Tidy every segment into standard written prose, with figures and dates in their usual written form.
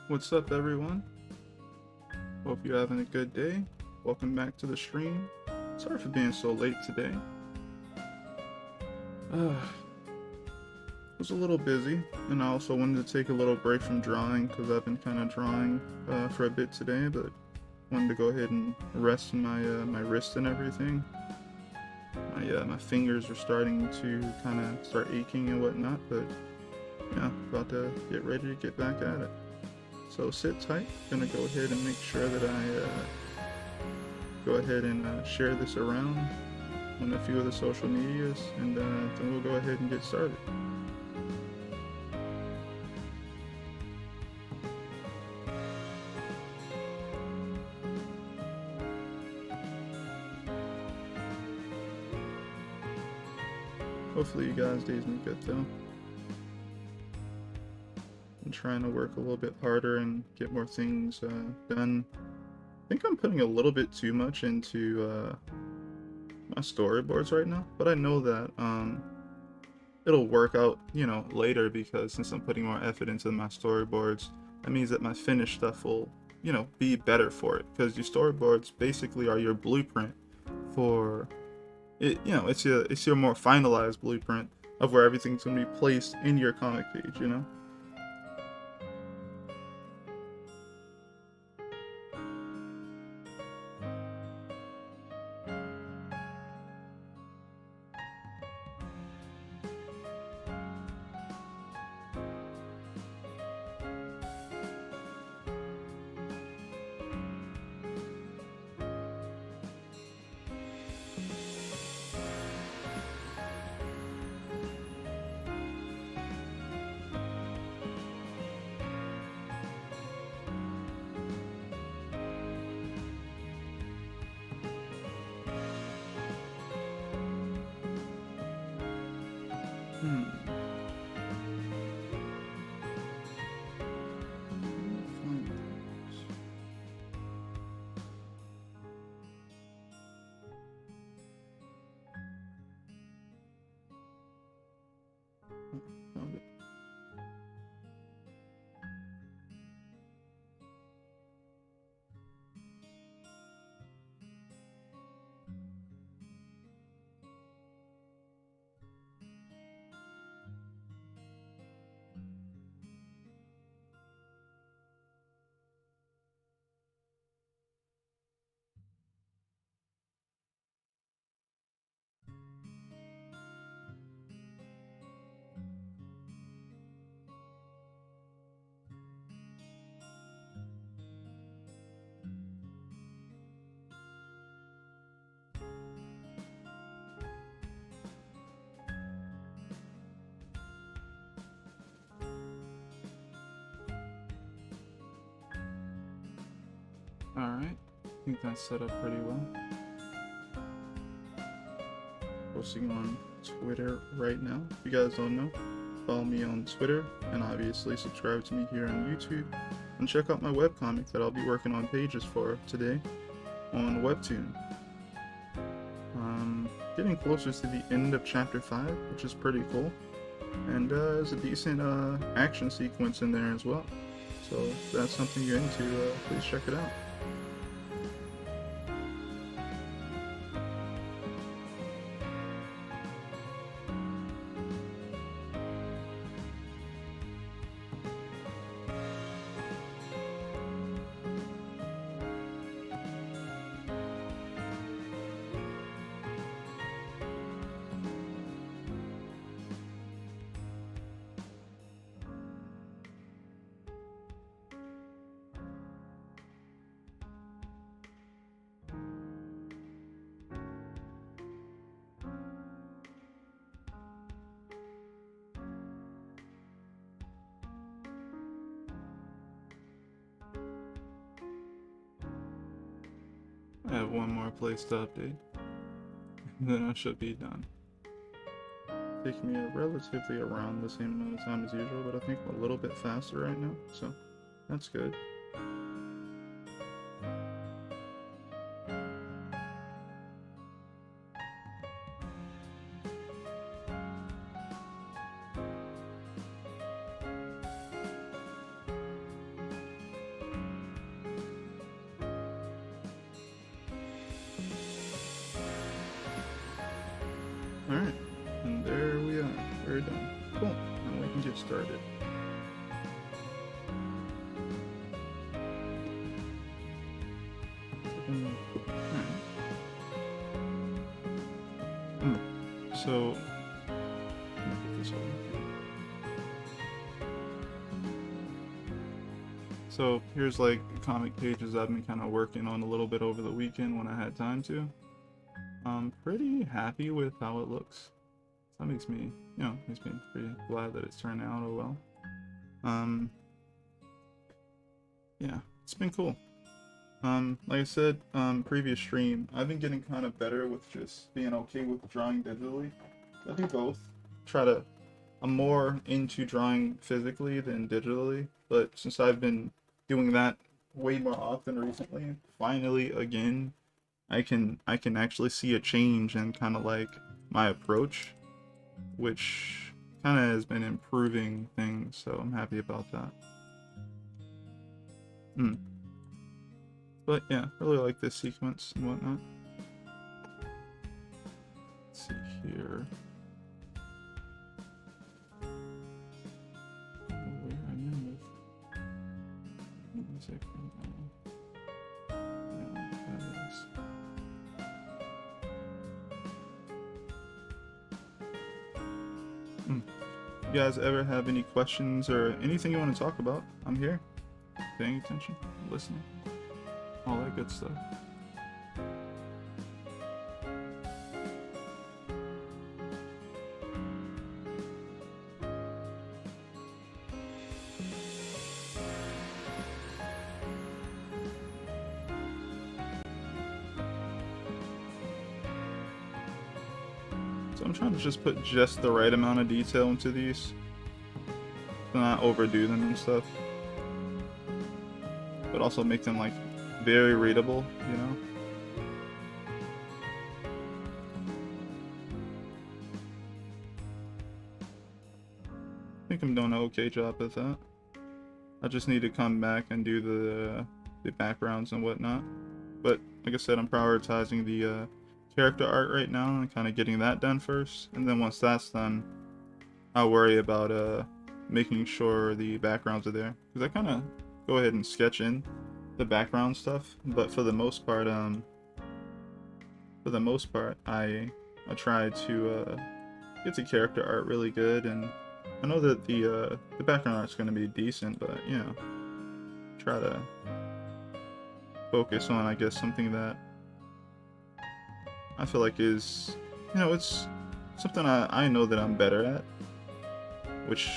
What's up, everyone? Hope you're having a good day. Welcome back to the stream. Sorry for being so late today. Was a little busy, and I also wanted to take a little break from drawing because I've been kind of drawing for a bit today, but wanted to go ahead and rest my my wrist and everything. My fingers are starting to kind of start aching and whatnot, but yeah, about to get ready to get back at it. So sit tight. Gonna go ahead and make sure that I go ahead and share this around on a few of the social medias, and then we'll go ahead and get started. Hopefully you guys' days been good though. I'm trying to work a little bit harder and get more things done. I think I'm putting a little bit too much into my storyboards right now, but I know that it'll work out, later, because since I'm putting more effort into my storyboards, that means that my finished stuff will, be better for it, because your storyboards basically are your blueprint for it. It's your more finalized blueprint of where everything's going to be placed in your comic page. Found it. Alright, I think that's set up pretty well. Posting on Twitter right now. If you guys don't know, follow me on Twitter, and obviously subscribe to me here on YouTube, and check out my webcomic that I'll be working on pages for today on Webtoon. Getting closer to the end of chapter 5, which is pretty cool, and there's a decent action sequence in there as well. So if that's something you're into, please check it out. I have one more place to update, and then I should be done. Taking me relatively around the same amount of time as usual, but I think I'm a little bit faster right now, so that's good. Very done. Cool. Now we can get started. So, so here's like comic pages I've been kind of working on a little bit over the weekend when I had time to. I'm pretty happy with how it looks. That makes me, makes me pretty glad that it's turned out oh well. Yeah, it's been cool. Like I said, previous stream, I've been getting kind of better with just being okay with drawing digitally. I do both. I'm more into drawing physically than digitally, but since I've been doing that way more often recently, finally again, I can actually see a change in kind of like my approach, which kind of has been improving things, so I'm happy about that. But yeah, really like this sequence and whatnot. Let's see here. Where I am with music. Yeah, that is. You guys ever have any questions or anything you want to talk about? I'm here, paying attention, listening, all that good stuff. So I'm trying to just put just the right amount of detail into these, to not overdo them and stuff, but also make them like very readable, you know? I think I'm doing an okay job at that. I just need to come back and do the backgrounds and whatnot. But like I said, I'm prioritizing the character art right now and kind of getting that done first. And then once that's done, I'll worry about making sure the backgrounds are there. Because I kind of go ahead and sketch in the background stuff, but for the most part, I try to get the character art really good, and I know that the background art's going to be decent, but you know, try to focus on, I guess, something that I feel like is, you know, it's something I know that I'm better at, which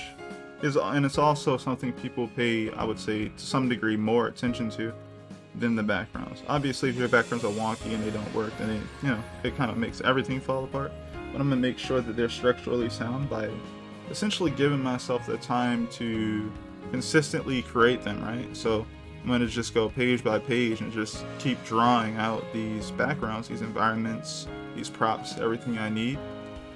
is, and it's also something people pay, I would say, to some degree more attention to than the backgrounds. Obviously, if your backgrounds are wonky and they don't work, then it, you know, it kind of makes everything fall apart. But I'm gonna make sure that they're structurally sound by essentially giving myself the time to consistently create them, right? So I'm gonna just go page by page and just keep drawing out these backgrounds, these environments, these props, everything I need,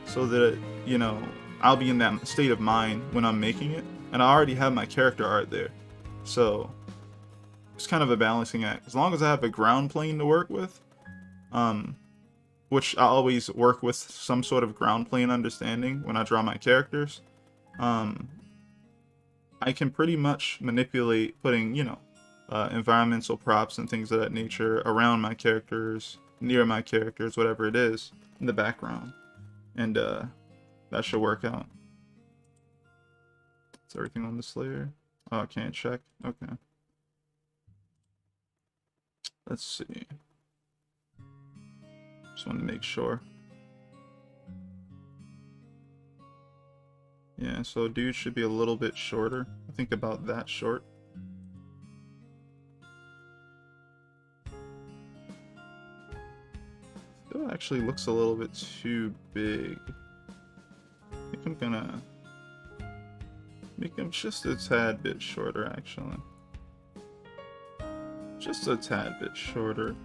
so that, you know, I'll be in that state of mind when I'm making it, and I already have my character art there. So it's kind of a balancing act. As long as I have a ground plane to work with, which I always work with some sort of ground plane understanding when I draw my characters, I can pretty much manipulate putting, you know, environmental props and things of that nature around my characters, near my characters, whatever it is, in the background. And that should work out. Is everything on this layer? Oh, I can't check. Okay. Let's see. Just want to make sure. Yeah, so dude should be a little bit shorter. I think about that short. Still actually looks a little bit too big. I think I'm gonna make him just a tad bit shorter, actually. Just a tad bit shorter.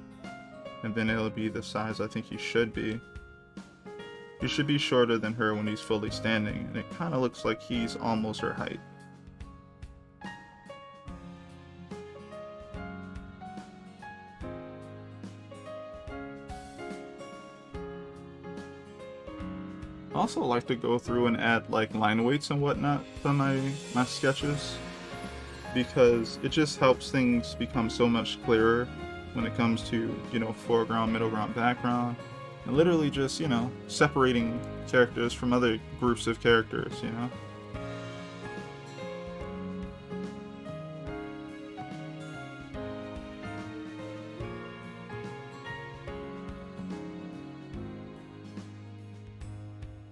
And then it'll be the size I think he should be. He should be shorter than her when he's fully standing, and it kind of looks like he's almost her height. also like to go through and add like line weights and whatnot to my sketches, because it just helps things become so much clearer when it comes to, you know, foreground, middle ground, background, and literally just, you know, separating characters from other groups of characters, you know.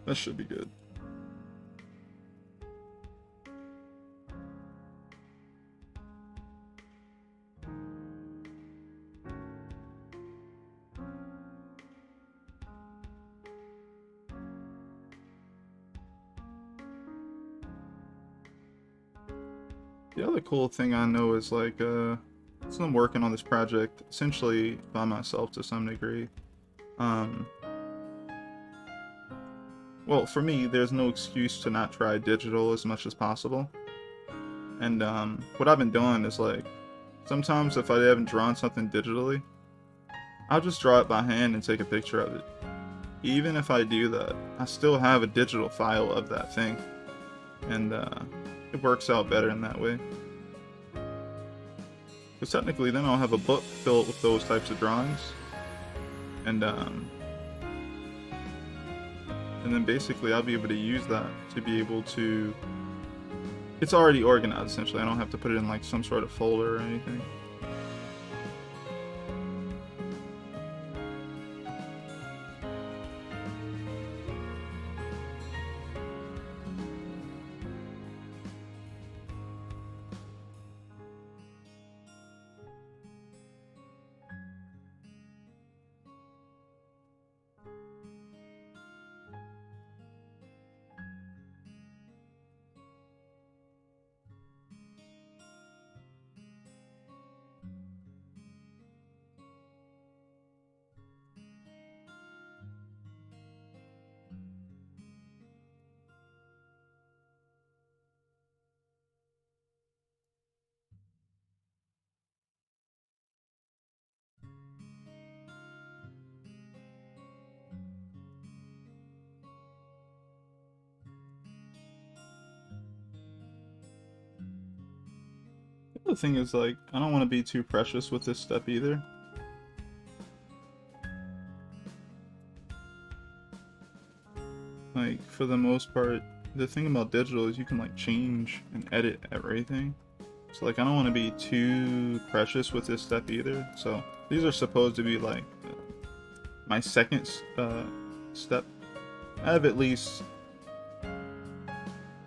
That should be good. The other cool thing I know is like, so I'm working on this project essentially by myself to some degree. Well, for me, there's no excuse to not try digital as much as possible. And what I've been doing is like, sometimes if I haven't drawn something digitally, I'll just draw it by hand and take a picture of it. Even if I do that, I still have a digital file of that thing. And it works out better in that way. Because technically then I'll have a book filled with those types of drawings. And then basically I'll be able to use that to be able to... It's already organized essentially, I don't have to put it in like some sort of folder or anything. The thing is, like, I don't want to be too precious with this step either. Like, for the most part, the thing about digital is you can, like, change and edit everything. So, like, I don't want to be too precious with this step either. So, these are supposed to be, like, my second step. I have at least,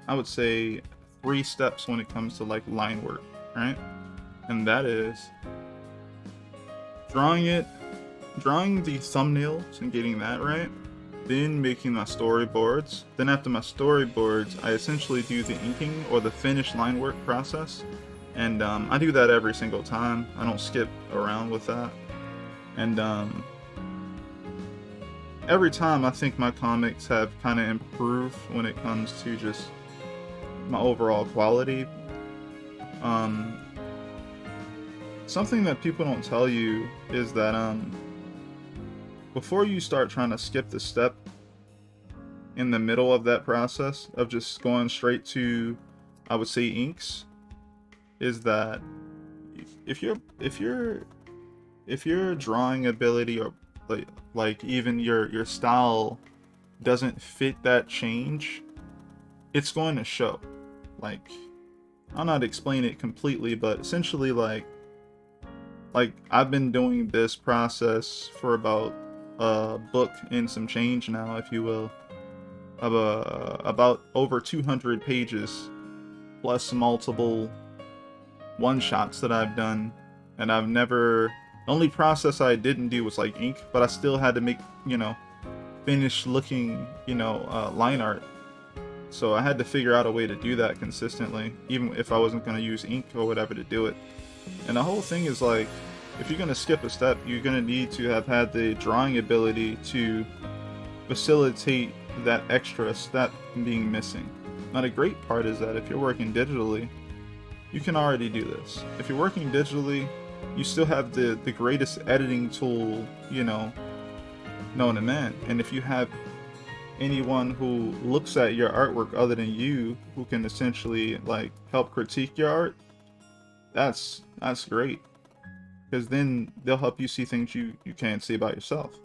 I would say, 3 steps when it comes to, like, line work. Right? And that is drawing the thumbnails and getting that right, then making my storyboards. Then after my storyboards, I essentially do the inking or the finished line work process, and I do that every single time. I don't skip around with that, and every time I think my comics have kind of improved when it comes to just my overall quality. Something that people don't tell you is that before you start trying to skip the step in the middle of that process of just going straight to, I would say, inks, is that if your drawing ability or like even your style doesn't fit that change, it's going to show. Like, I'll not explain it completely, but essentially like I've been doing this process for about a book and some change now, if you will, of about over 200 pages, plus multiple one-shots that I've done, and I've never... The only process I didn't do was like ink, but I still had to make, you know, finished looking, you know, line art. So I had to figure out a way to do that consistently, even if I wasn't going to use ink or whatever to do it. And the whole thing is like, if you're going to skip a step, you're going to need to have had the drawing ability to facilitate that extra step being missing. Now the great part is that if you're working digitally, you can already do this. If you're working digitally, you still have the greatest editing tool, you know, known to man. And if you have anyone who looks at your artwork other than you, who can essentially like help critique your art, that's great, because then they'll help you see things you can't see about yourself.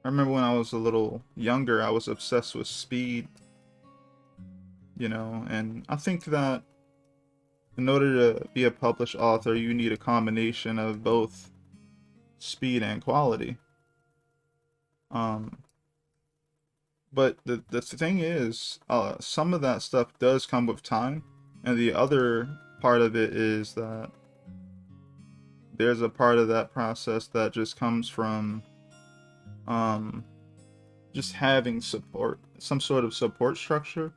I remember when I was a little younger, I was obsessed with speed, you know, and I think that in order to be a published author, you need a combination of both speed and quality. But the thing is, some of that stuff does come with time, and the other part of it is that there's a part of that process that just comes from just having support, some sort of support structure,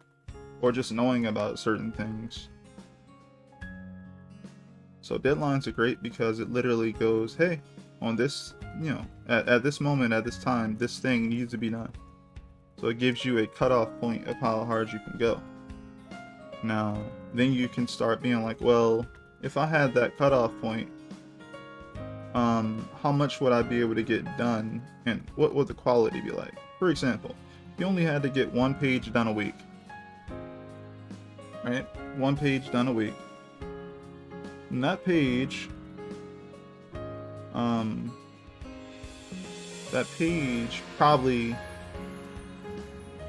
or just knowing about certain things. So deadlines are great because it literally goes, hey, on this, you know, at this moment, at this time, this thing needs to be done. So it gives you a cutoff point of how hard you can go. Now, then you can start being like, well, if I had that cutoff point, how much would I be able to get done, and what would the quality be like? For example, if you only had to get 1 page done a week, right? 1 page done a week. And that page, probably,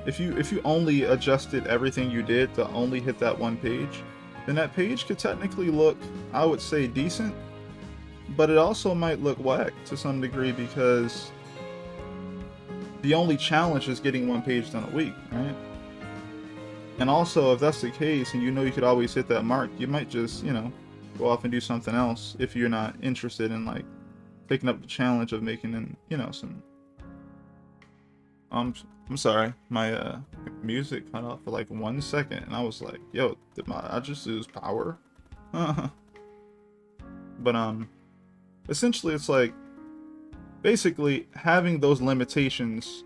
if you only adjusted everything you did to only hit that 1 page, then that page could technically look, I would say, decent, but it also might look whack to some degree, because the only challenge is getting 1 page done a week, right? And also, if that's the case and you know you could always hit that mark, you might just, you know, go off and do something else if you're not interested in like picking up the challenge of making, you know, some I'm sorry, my music cut off for like 1 second, and I was like, yo, I just lose power? But essentially it's like, basically having those limitations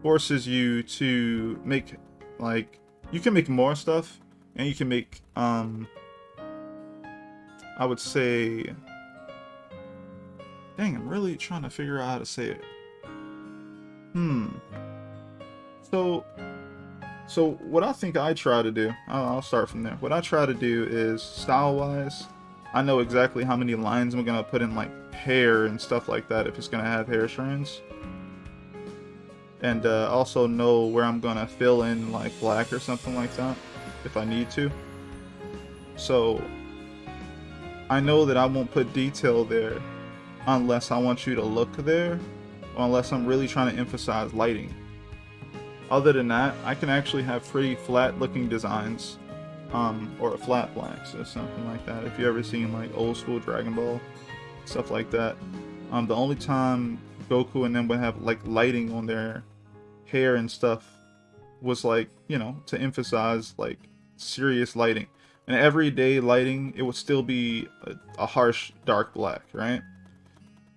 forces you to make, like, you can make more stuff, and you can make I would say, dang, I'm really trying to figure out how to say it. So what I think I try to do, I'll start from there. What I try to do is, style-wise, I know exactly how many lines I'm gonna put in like hair and stuff like that if it's gonna have hair strands. And also know where I'm gonna fill in like black or something like that if I need to. So I know that I won't put detail there unless I want you to look there, or unless I'm really trying to emphasize lighting. Other than that, I can actually have pretty flat looking designs, or flat blacks or something like that. If you ever seen like old school Dragon Ball, stuff like that. The only time Goku and them would have like lighting on their hair and stuff was like, you know, to emphasize like serious lighting. And everyday lighting, it would still be a harsh dark black, right?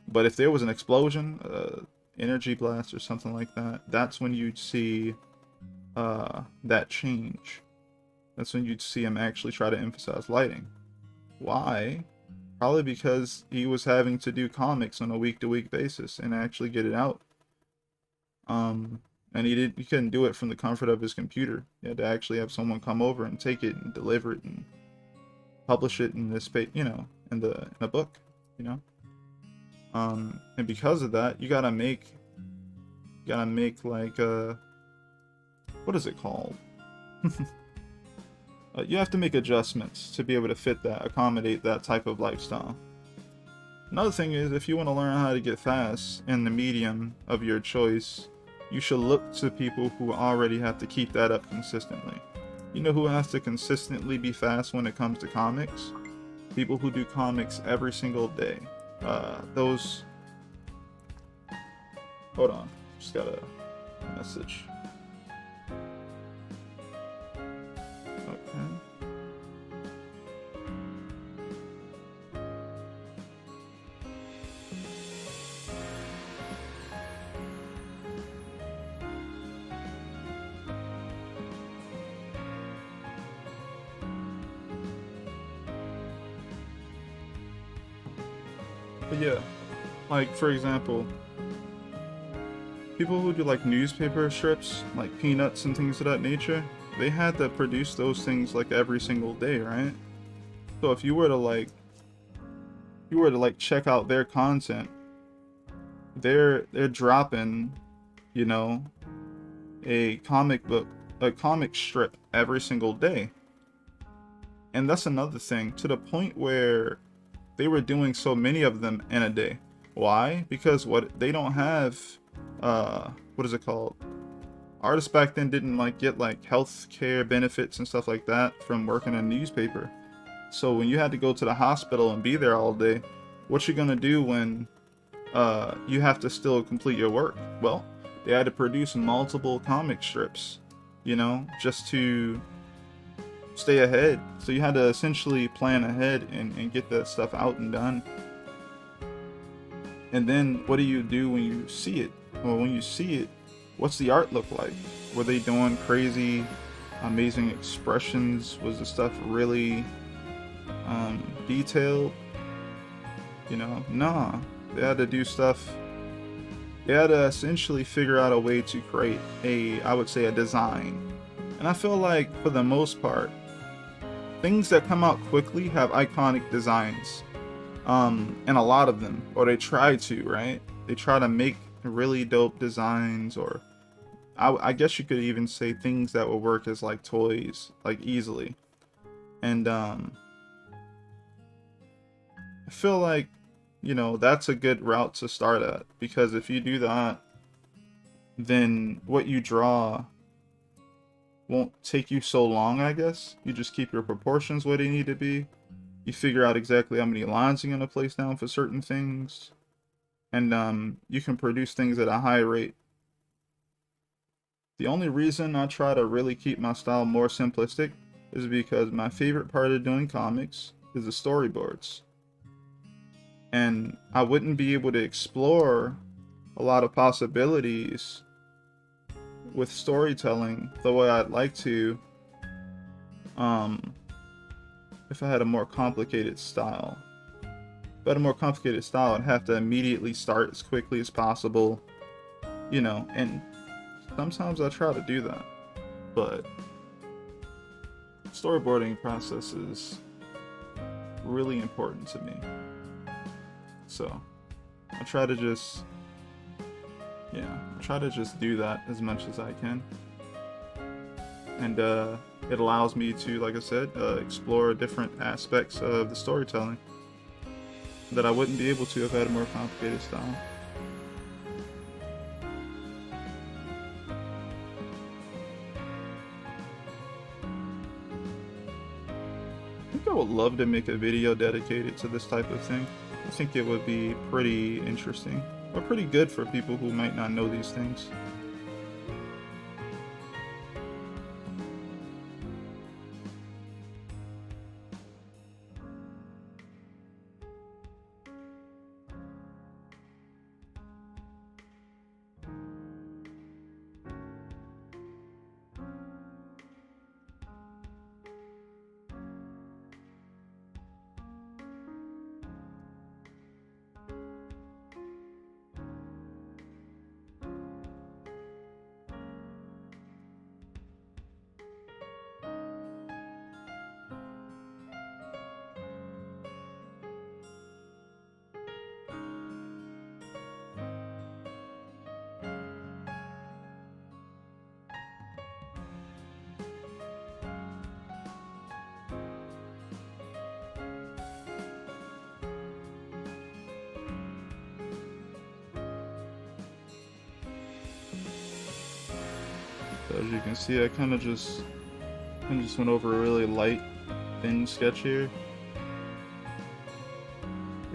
But if there was an explosion, energy blast or something like that, that's when you'd see that change. That's when you'd see him actually try to emphasize lighting. Why? Probably because he was having to do comics on a week-to-week basis and actually get it out. And he couldn't do it from the comfort of his computer. He had to actually have someone come over and take it and deliver it and publish it in this, you know, in a book, you know. And because of that, you gotta make like what is it called? You have to make adjustments to be able to accommodate that type of lifestyle. Another thing is, if you want to learn how to get fast in the medium of your choice, you should look to people who already have to keep that up consistently. You know who has to consistently be fast when it comes to comics? People who do comics every single day. Those... Hold on, just got a message. Okay. But yeah, Like, for example, people who do like newspaper strips, like Peanuts and things of that nature, they had to produce those things like every single day, right? So if you were to check out their content, they're dropping, you know, a comic strip every single day. And that's another thing, to the point where they were doing so many of them in a day. Why? Because they don't have what is it called? Artists back then didn't like get like health care benefits and stuff like that from working in a newspaper. So when you had to go to the hospital and be there all day, what you gonna do when you have to still complete your work? Well, they had to produce multiple comic strips, you know, just to stay ahead. So you had to essentially plan ahead and get that stuff out and done. And then what do you do when you see it? Well, when you see it, what's the art look like? Were they doing crazy, amazing expressions? Was the stuff really detailed? You know, nah. They had to do stuff. They had to essentially figure out a way to create I would say, a design. And I feel like, for the most part, things that come out quickly have iconic designs. And a lot of them, or they try to, right? They try to make really dope designs, or I guess you could even say things that will work as like toys, like easily. And I feel like, you know, that's a good route to start at, because if you do that, then what you draw won't take you so long, I guess. You just keep your proportions where they need to be. You figure out exactly how many lines you're going to place down for certain things. And you can produce things at a high rate. The only reason I try to really keep my style more simplistic is because my favorite part of doing comics is the storyboards. And I wouldn't be able to explore a lot of possibilities with storytelling the way I'd like to if I had a more complicated style. If I had a more complicated style, I'd have to immediately start as quickly as possible, you know, and sometimes I try to do that, but storyboarding process is really important to me. So I try to just do that as much as I can. And it allows me to, like I said, explore different aspects of the storytelling that I wouldn't be able to if I had a more complicated style. I think I would love to make a video dedicated to this type of thing. I think it would be pretty interesting, or pretty good for people who might not know these things. So as you can see, I kind of just went over a really light, thin sketch here.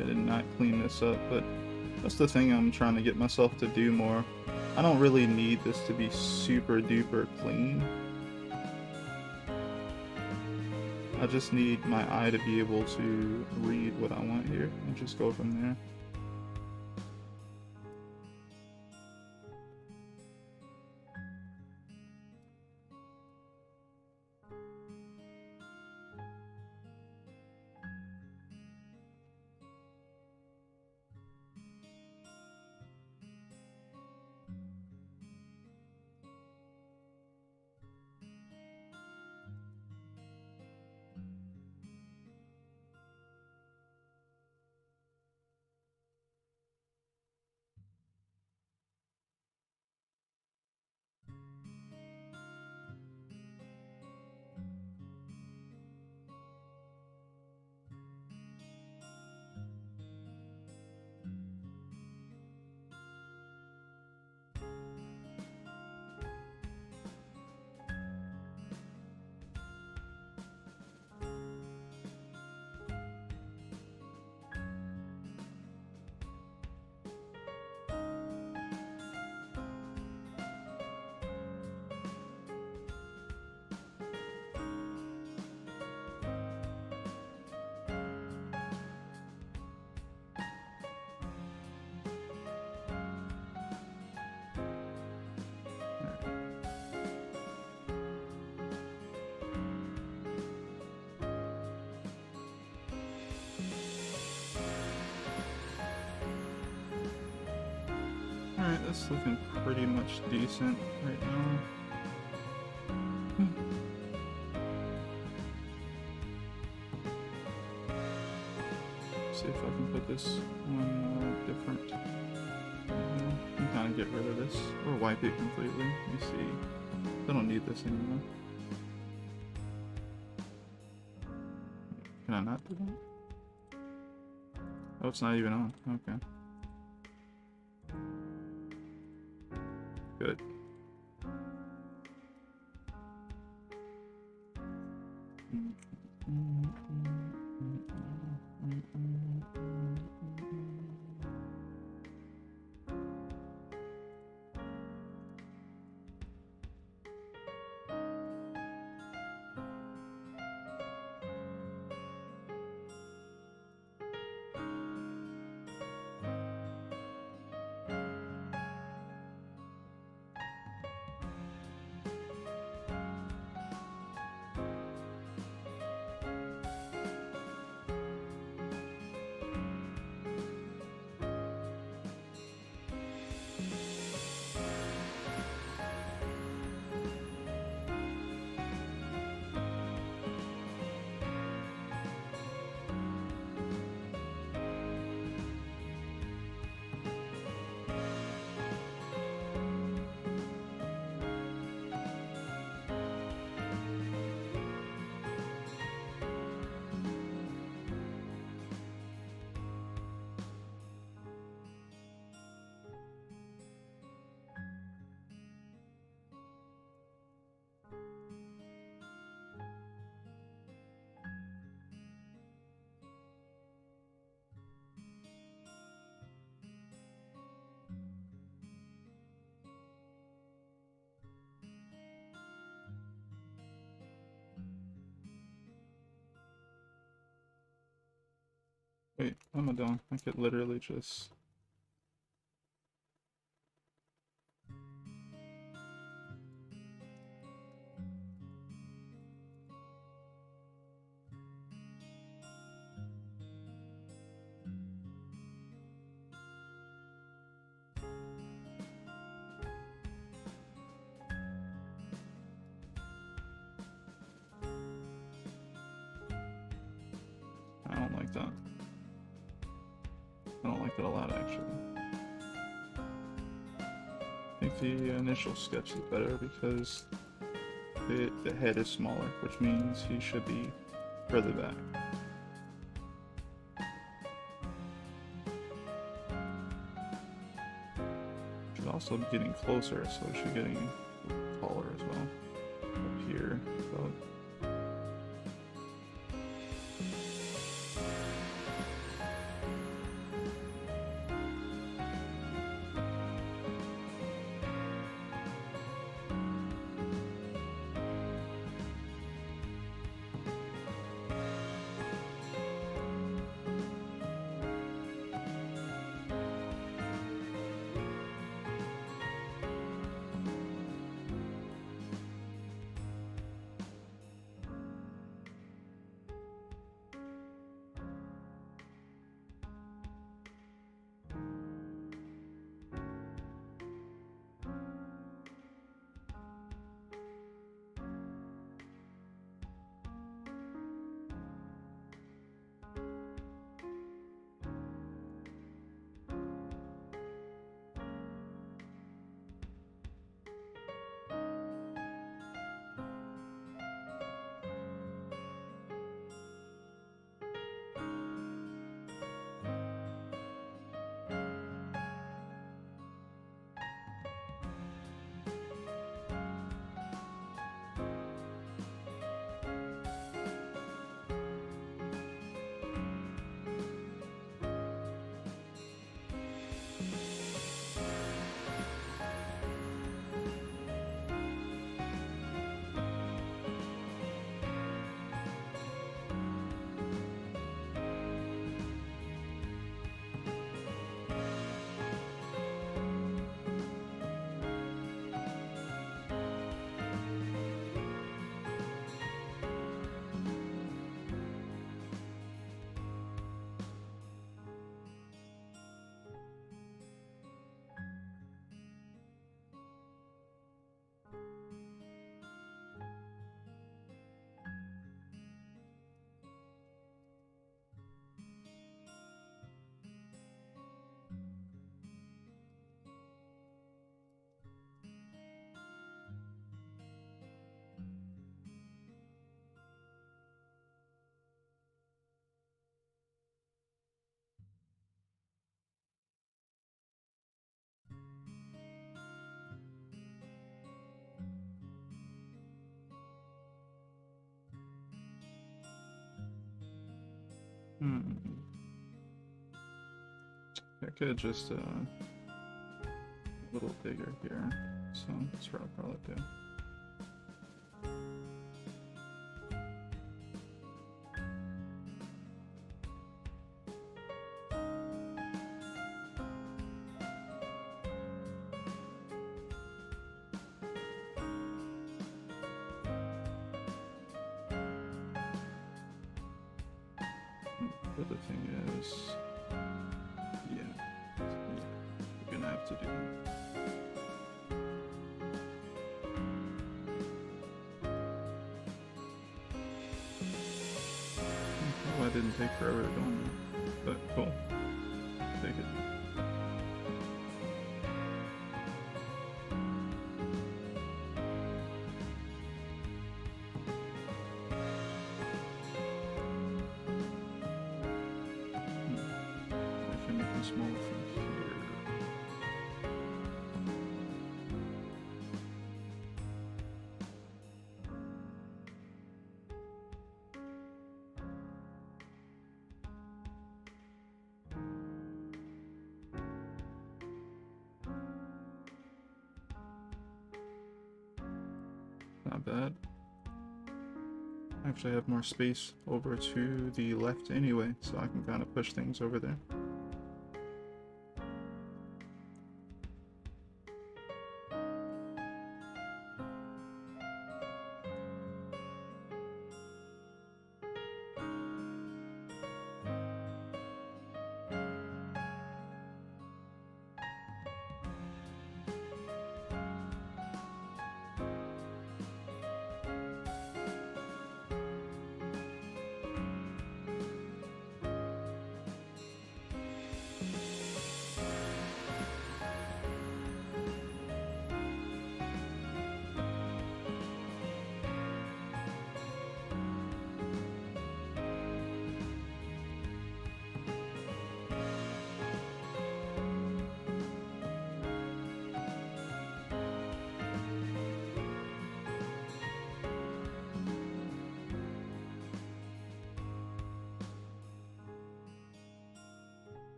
I did not clean this up, but that's the thing I'm trying to get myself to do more. I don't really need this to be super duper clean. I just need my eye to be able to read what I want here and just go from there. That's looking pretty much decent right now. See if I can put this one different. And kind of get rid of this or wipe it completely. Let me see. I don't need this anymore. Can I not do that? Oh, it's not even on. Okay. Good. Wait, I'm done. I could literally just... I don't like that. I don't like that a lot, actually. I think the initial sketch is better because the head is smaller, which means he should be further back. Should also be getting closer, so it should be getting taller as well. Up here, so Hmm. I could just a little bigger here, so that's what I'll probably do. The other thing is, yeah, we're gonna have to do that. Well, I didn't take forever to go on there, but cool. Take it. I can make them smaller from here. Not bad. I actually have more space over to the left anyway, so I can kind of push things over there.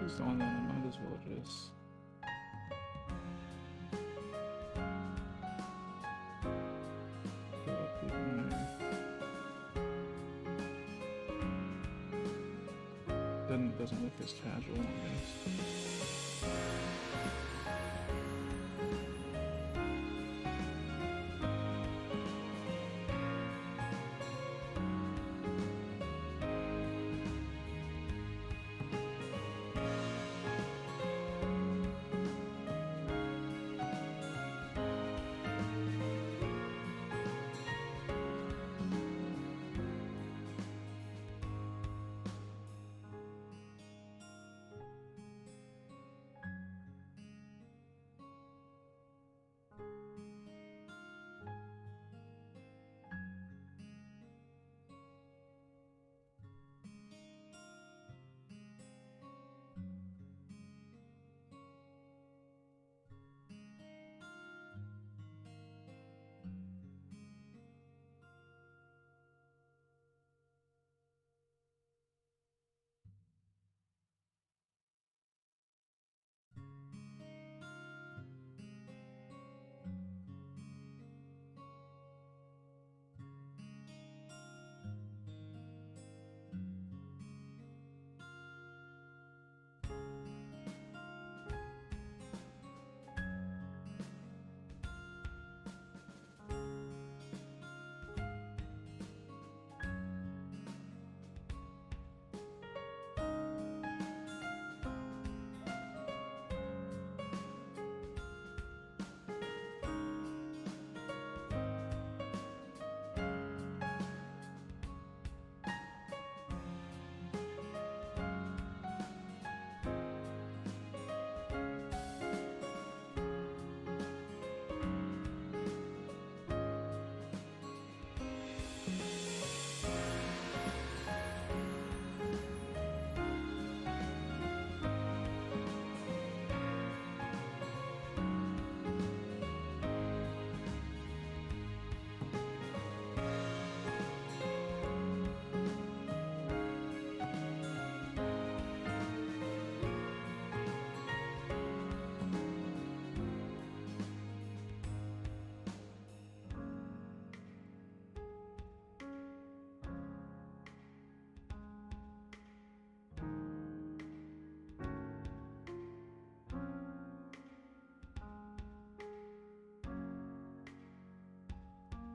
He's on that, I might as well just... put up even there. Then it doesn't look as casual, I guess.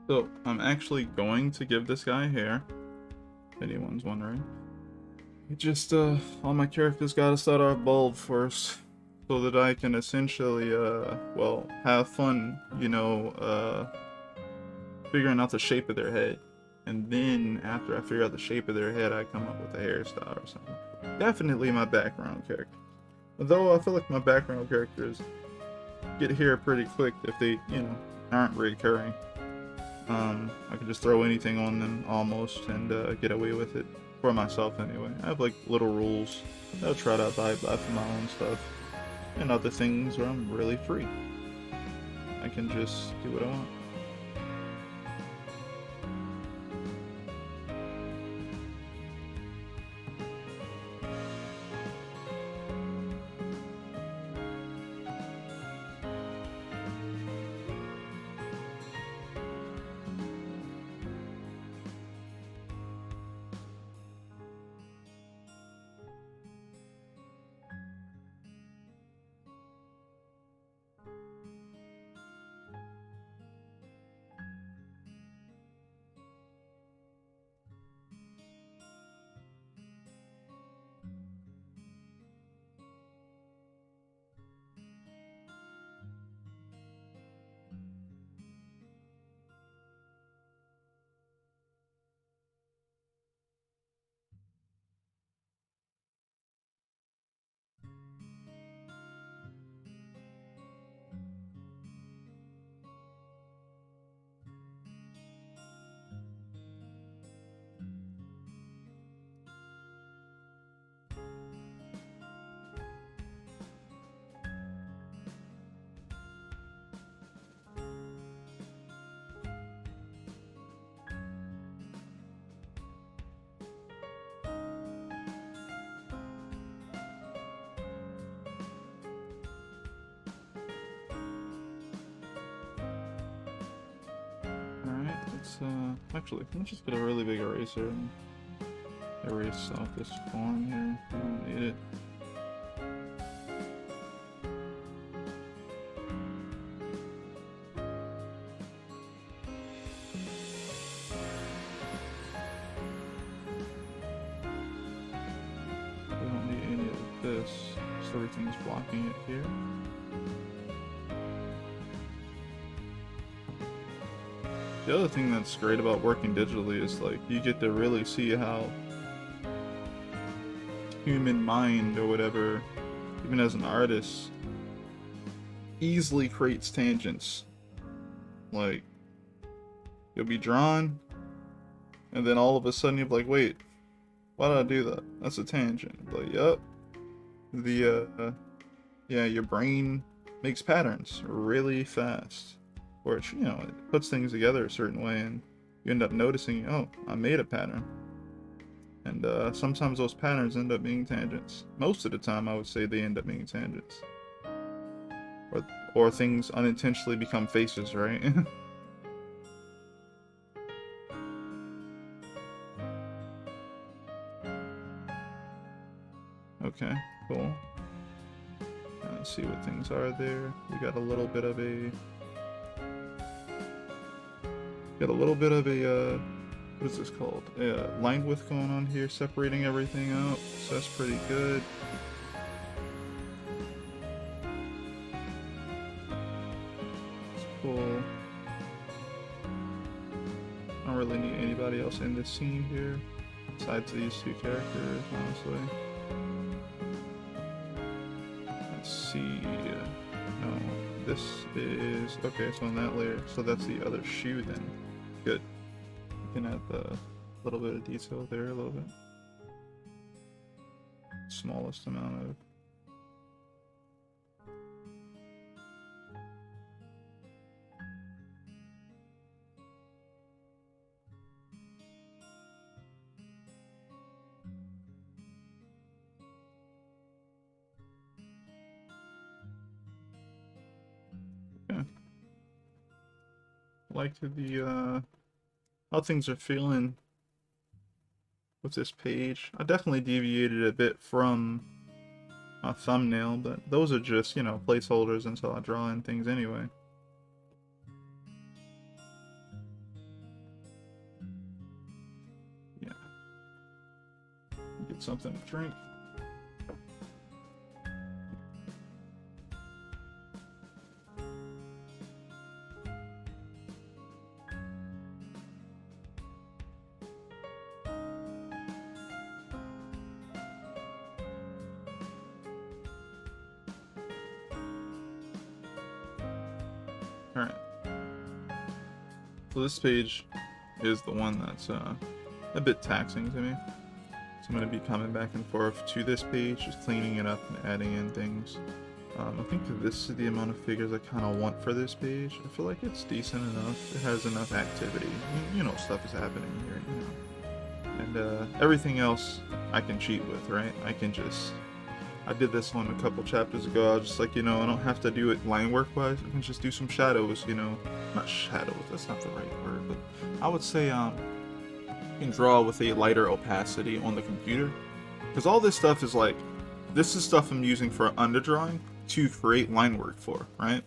So, I'm actually going to give this guy hair, if anyone's wondering. It just, all my characters gotta start off bald first, so that I can essentially, well, have fun, you know, figuring out the shape of their head. And then, after I figure out the shape of their head, I come up with a hairstyle or something. Definitely my background character. Though I feel like my background characters get hair pretty quick if they, you know, aren't recurring. I can just throw anything on them almost and get away with it for myself anyway. I have like little rules that I'll try to abide by for my own stuff, and other things where I'm really free. I can just do what I want. Let's actually, let me just get a really big eraser and erase off this form here. I don't need it. We don't need any of this, so everything's blocking it here. The other thing that's great about working digitally is like you get to really see how human mind or whatever, even as an artist, easily creates tangents. Like you'll be drawn and then all of a sudden you'll be like, wait, why did I do that? That's a tangent. But yup. Yeah, your brain makes patterns really fast. Or it, you know, it puts things together a certain way and you end up noticing, oh, I made a pattern. And sometimes those patterns end up being tangents. Most of the time I would say they end up being tangents. Or things unintentionally become faces, right? Okay, cool. Let's see what things are there. We got a little bit of a what is this called? Line width going on here, separating everything out. So that's pretty good. It's cool. I don't really need anybody else in this scene here, besides these two characters, honestly. Let's see. No, this is okay. So on that layer, so that's the other shoe then. Good. You can add the little bit of detail there, a little bit. Smallest amount of. Okay. Like the how things are feeling with this page. I definitely deviated a bit from my thumbnail, but those are just, you know, placeholders until I draw in things anyway. Yeah. Get something to drink. Alright. So this page is the one that's a bit taxing to me. So I'm going to be coming back and forth to this page, just cleaning it up and adding in things. I think this is the amount of figures I kind of want for this page. I feel like it's decent enough. It has enough activity. You know, stuff is happening here, you know. And everything else I can cheat with, right? I did this one a couple chapters ago. I was just like, you know, I don't have to do it line work wise. I can just do some shadows, you know. Not shadows, that's not the right word, but I would say you can draw with a lighter opacity on the computer. Because all this stuff is like, this is stuff I'm using for underdrawing to create line work for, right?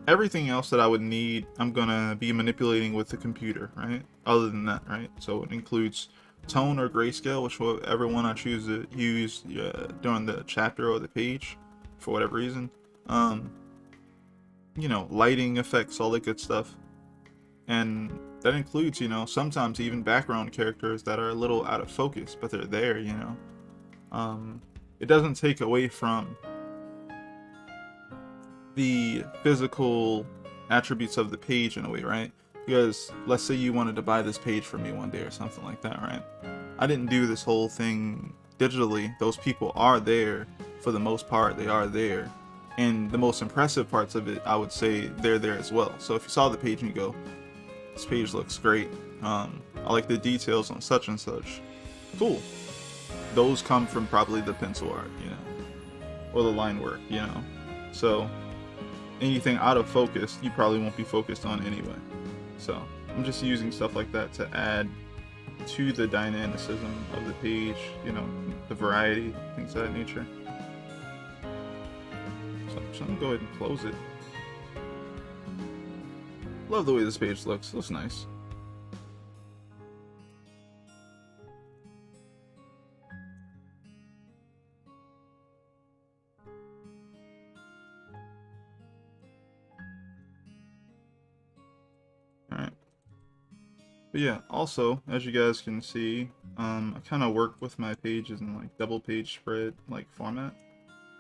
Everything else that I would need, I'm gonna be manipulating with the computer, right? Other than that, right? So it includes tone or grayscale, whichever one I choose to use during the chapter or the page for whatever reason. You know, lighting effects, all that good stuff. And that includes, you know, sometimes even background characters that are a little out of focus, but they're there, you know. It doesn't take away from the physical attributes of the page in a way, right? Because let's say you wanted to buy this page for me one day or something like that, right? I didn't do this whole thing digitally. Those people are there for the most part. They are there. And the most impressive parts of it, I would say they're there as well. So if you saw the page and you go, this page looks great. I like the details on such and such. Cool. Those come from probably the pencil art, you know, or the line work, you know. So anything out of focus, you probably won't be focused on anyway. So I'm just using stuff like that to add to the dynamicism of the page, you know, the variety, things of that nature. So I'm gonna go ahead and close it. Love the way this page looks. Looks nice. Alright. But yeah, also, as you guys can see, I kind of work with my pages in like double page spread like format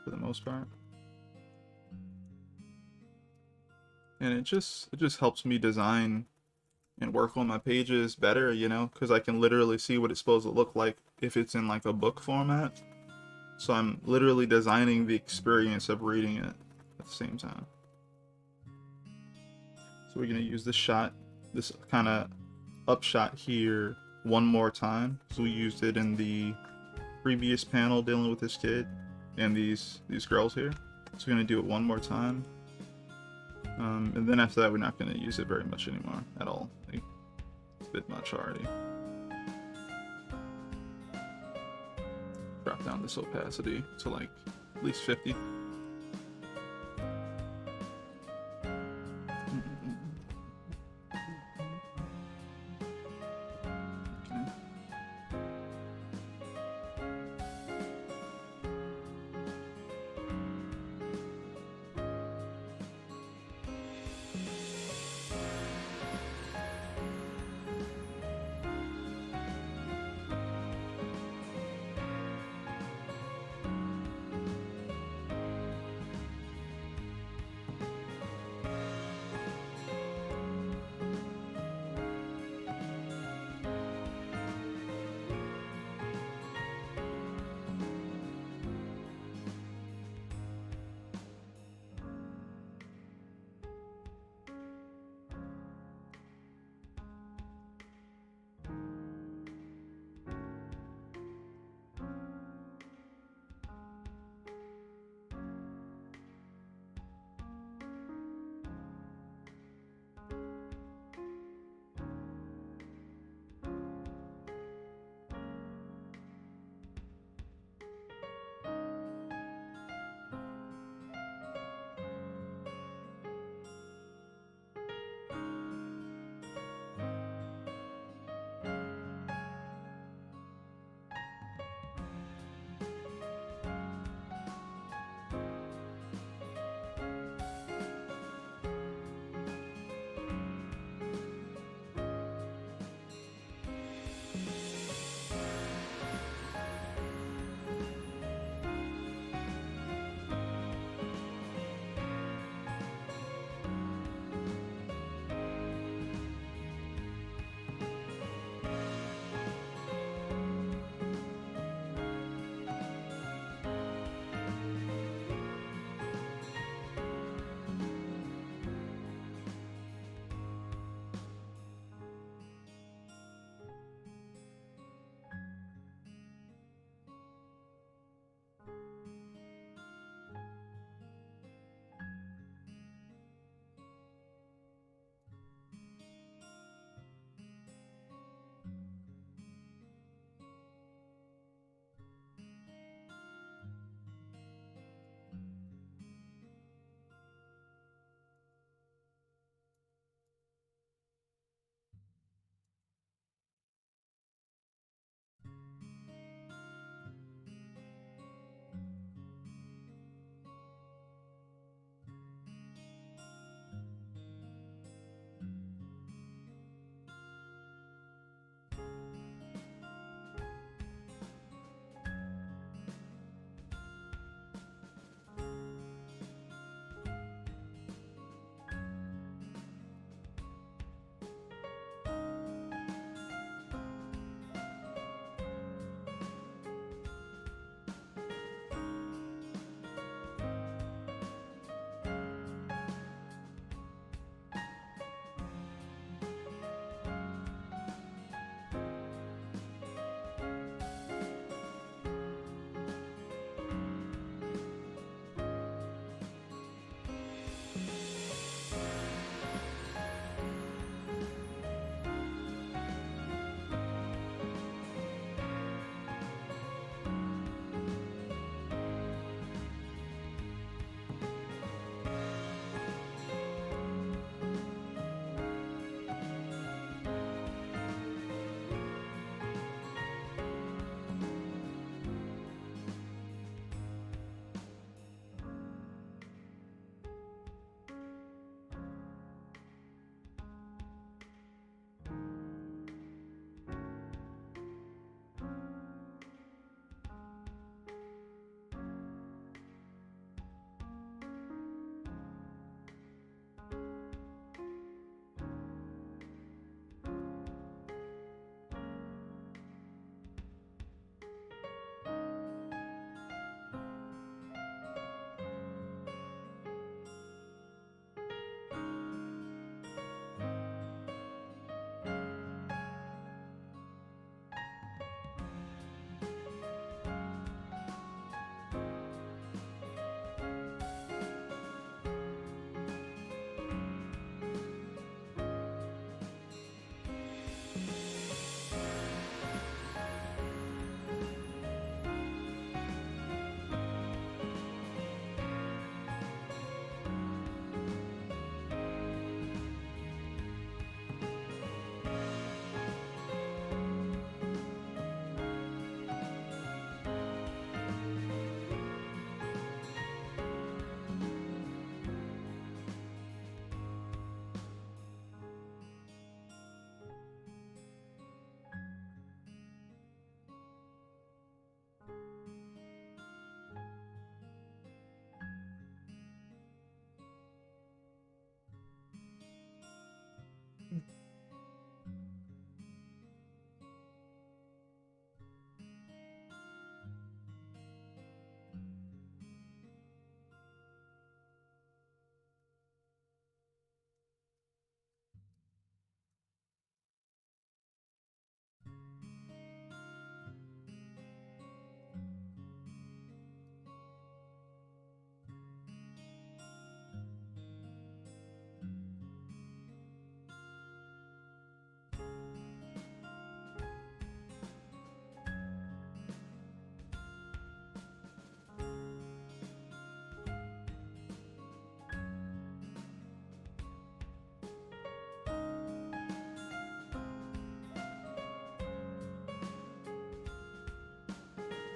for the most part. And it just helps me design and work on my pages better, you know, because I can literally see what it's supposed to look like if it's in like a book format. So I'm literally designing the experience of reading it at the same time. So we're gonna use this shot, this kind of upshot here one more time. So we used it in the previous panel dealing with this kid and these girls here. So we're gonna do it one more time. And then after that, we're not going to use it very much anymore at all. Like, it's a bit much already. Drop down this opacity to like at least 50.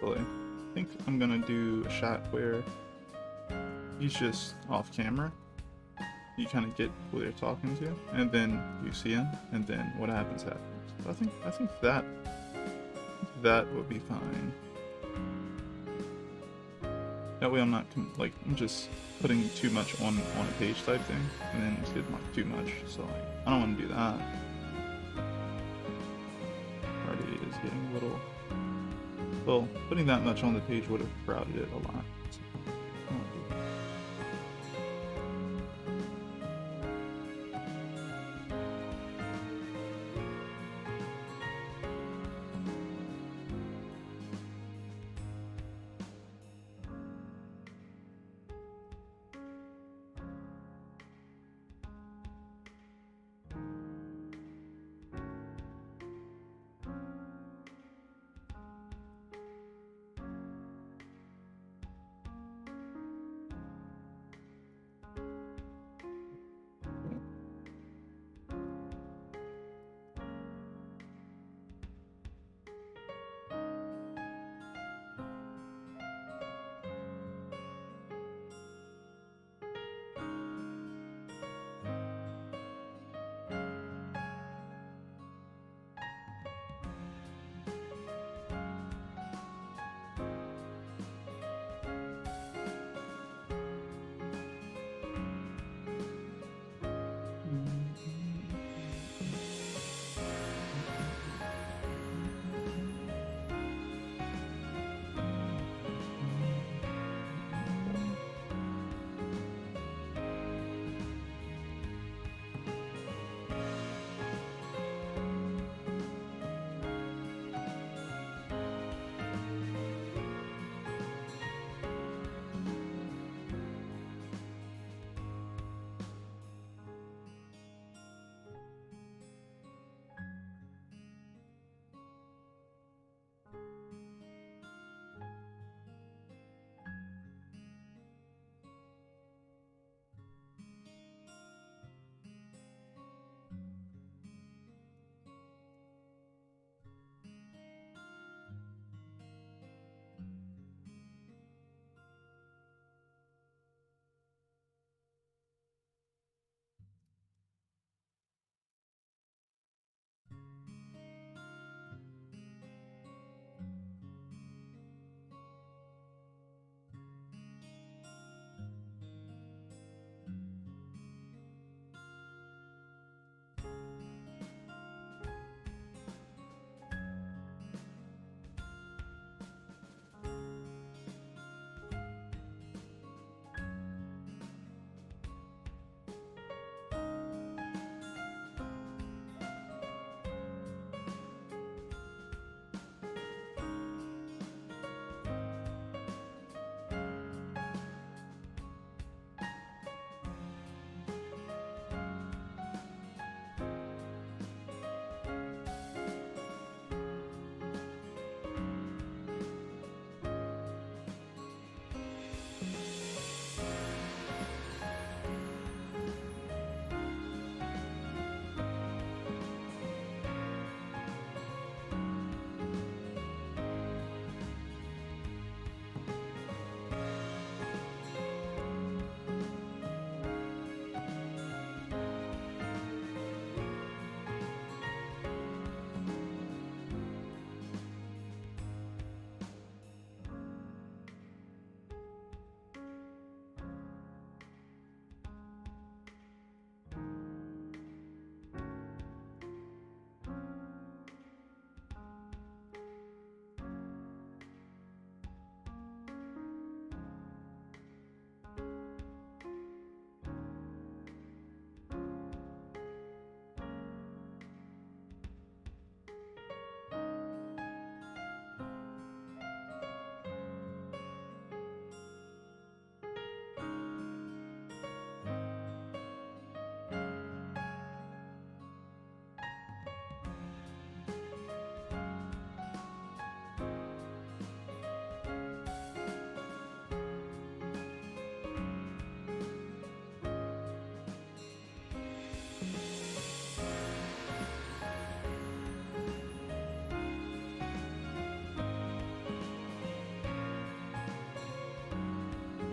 But I think I'm gonna do a shot where he's just off camera. You kind of get who they're talking to, and then you see him, and then what happens happens. So I think that would be fine. That way I'm not I'm just putting too much on a page type thing, and then it's getting like too much. So like I don't want to do that. Already is getting a little. Well, putting that much on the page would have crowded it a lot. So, I don't wanna do that.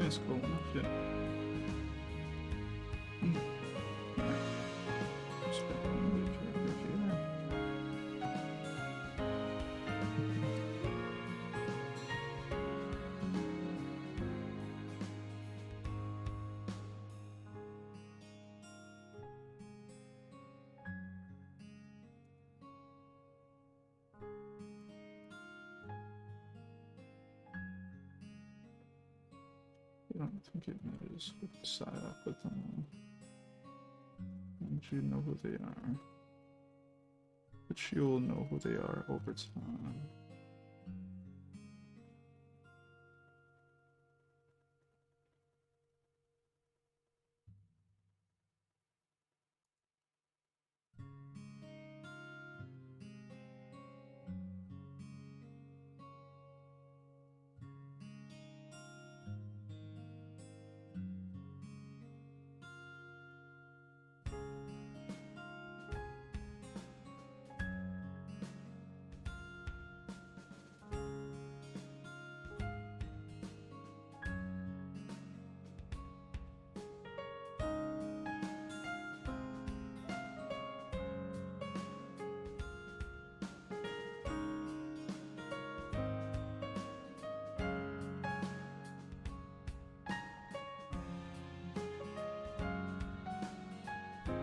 is cool enough, yeah. Alright. Just got another character here. I don't think it matters what side I put them on. And you know who they are. But you'll know who they are over time.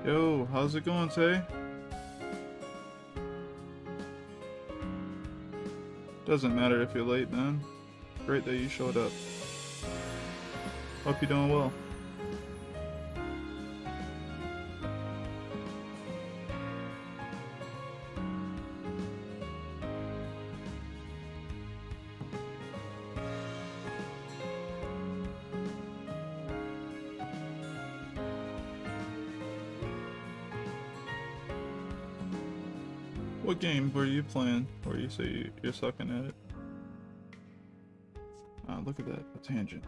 Yo, how's it going, Tay? Doesn't matter if you're late, man. Great that you showed up. Hope you're doing well. What game were you playing? Or you say you're sucking at it? Ah, look at that. A tangent.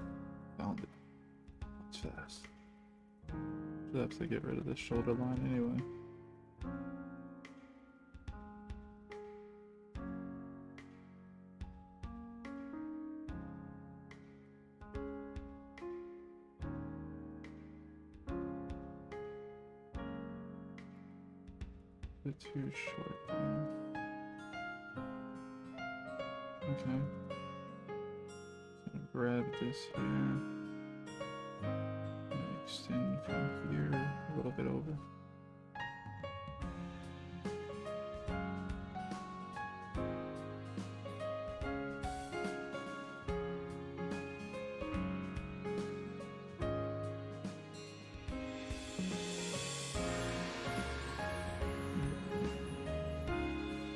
Found it. It's fast. Should have to get rid of this shoulder line anyway. Bit too short there. Okay. Gonna grab this here. And extend from here a little bit over.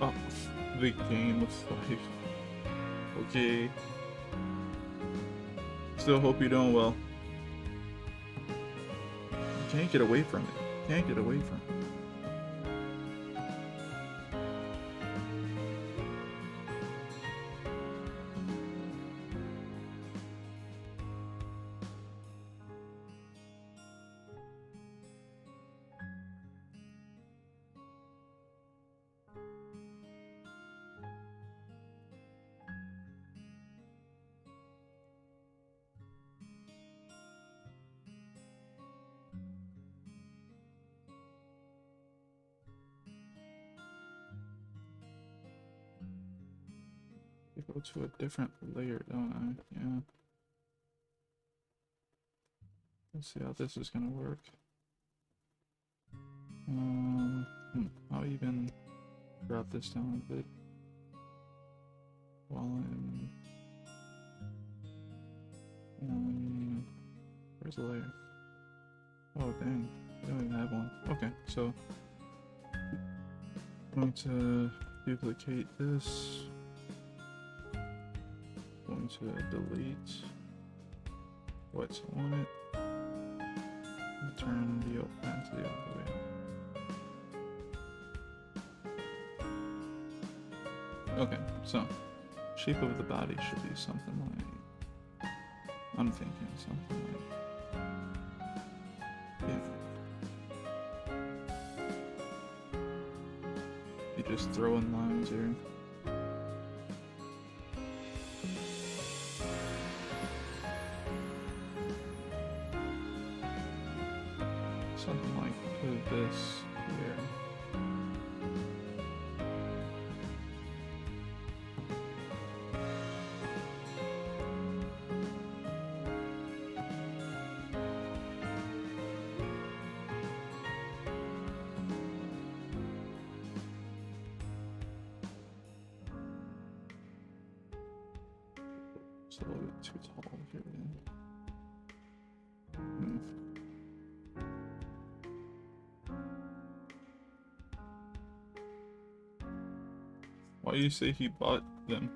Oh, the game of life. Okay. Still hope you're doing well. You can't get away from it. Can't get away from it. Go to a different layer, don't I? Yeah. Let's see how this is gonna work. I'll even drop this down a bit while I'm where's the layer? Oh dang, I don't even have one. Okay, so I'm going to duplicate this. Going to delete what's on it and turn the outline to the other way. Okay, so shape of the body should be something like, I'm thinking something like, yeah. You just throw in lines here. a little bit too tall here. Hmm. Why do you say he bought them?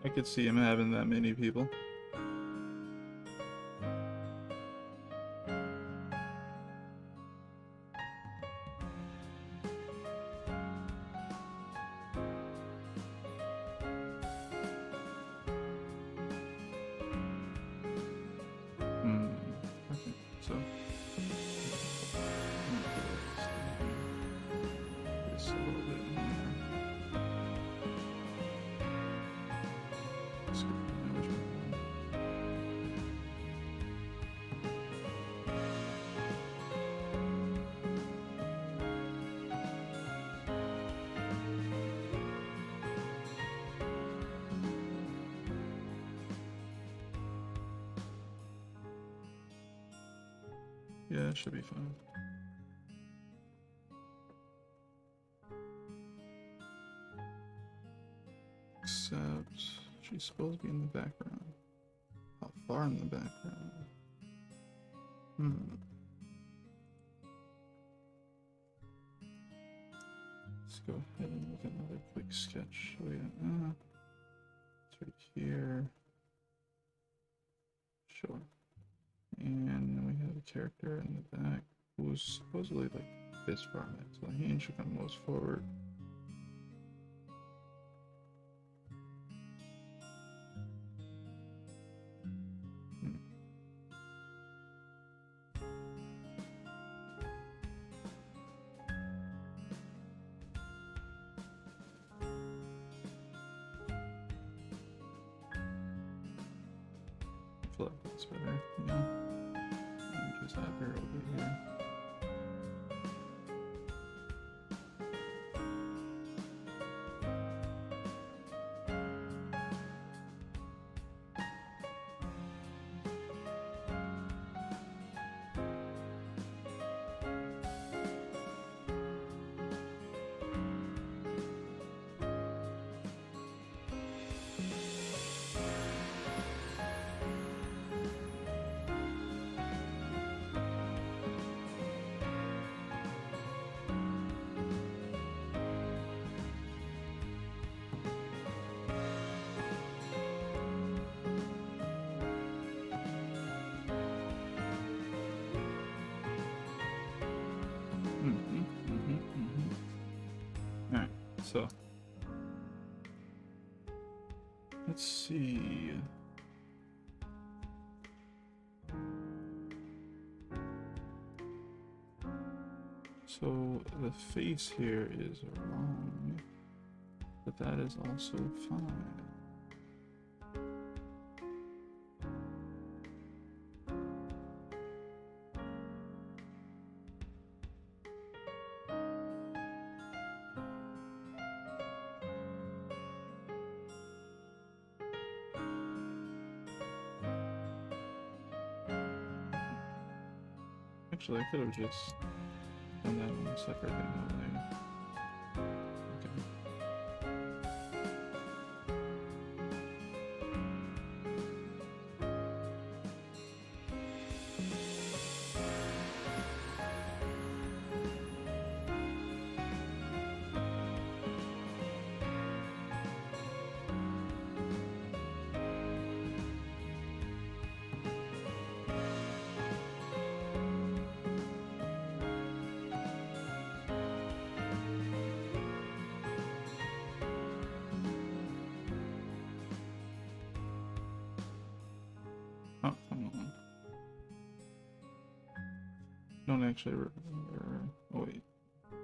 I could see him having that many people. Okay, so this a little bit more. Let's go to the original one. Yeah, it should be fine. Except she's supposed to be in the background. How far in the background? Let's go ahead and look at another quick sketch. Oh yeah, it's right here. Sure. And then we have a character in the back who's supposedly like this far back, so the hand should come most forward. I feel like that's better, yeah. And just have her over here. Alright, so let's see. So the face here is wrong, but that is also fine. Actually, I could have just done that on a separate thing. Oh, come on. Don't actually remember. Oh, wait.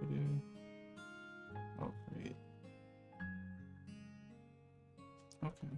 Video. Oh, great. Okay.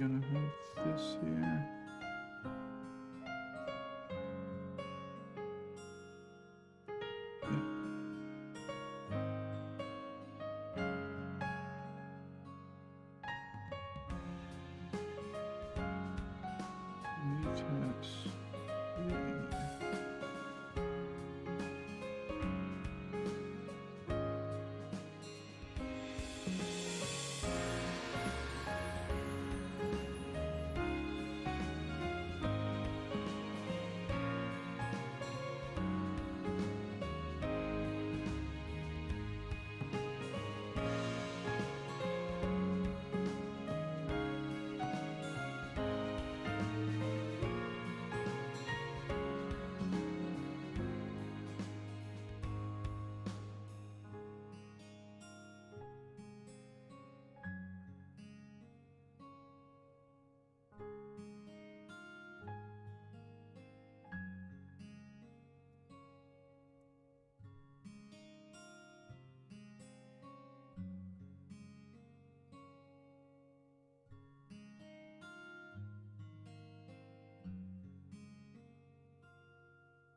gonna have this here.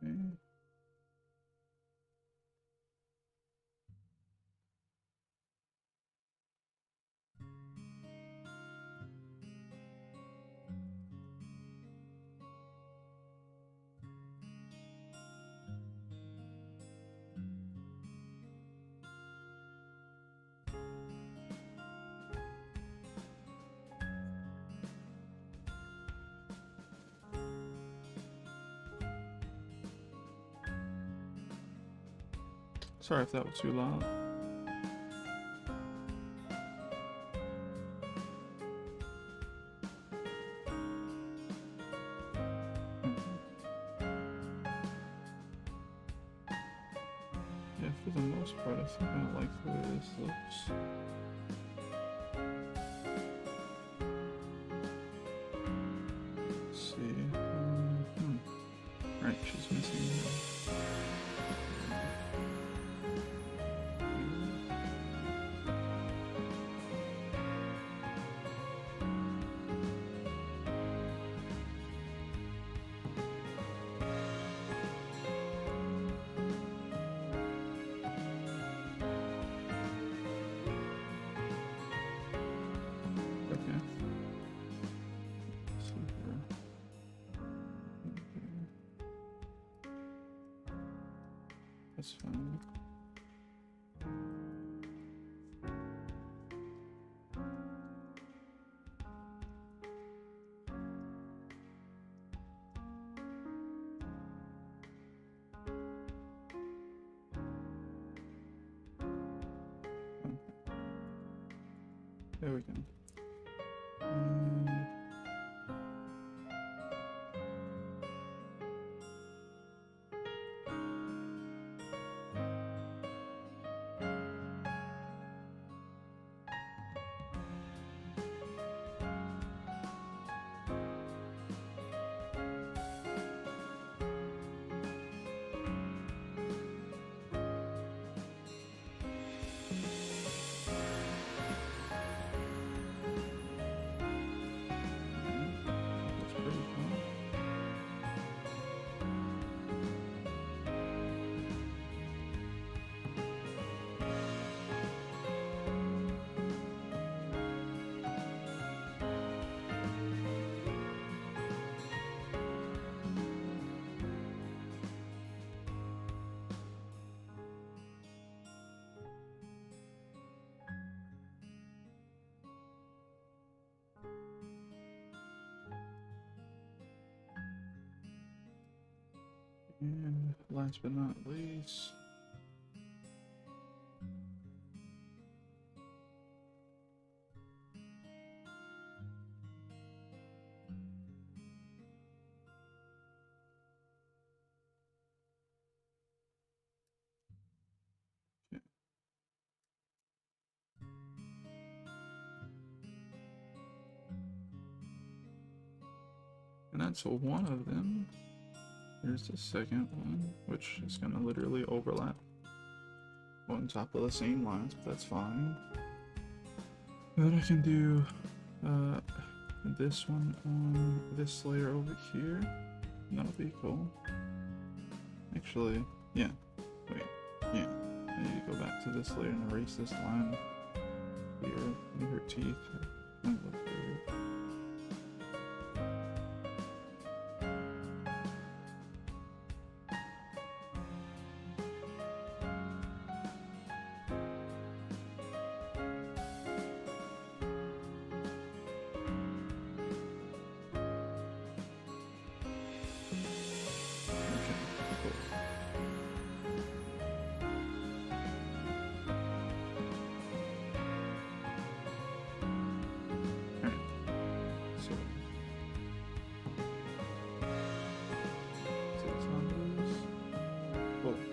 Okay. Sorry if that was too loud. Yeah, for the most part, I think I like the way this looks. Let's see. Right, she's missing here. That's fine. There we go. And last but not least, and that's one of them. Here's the second one, which is gonna literally overlap on top of the same lines, but that's fine. Then I can do this one on this layer over here. That'll be cool. Actually, yeah. Wait, yeah. I need to go back to this layer and erase this line here in her teeth. That looks weird.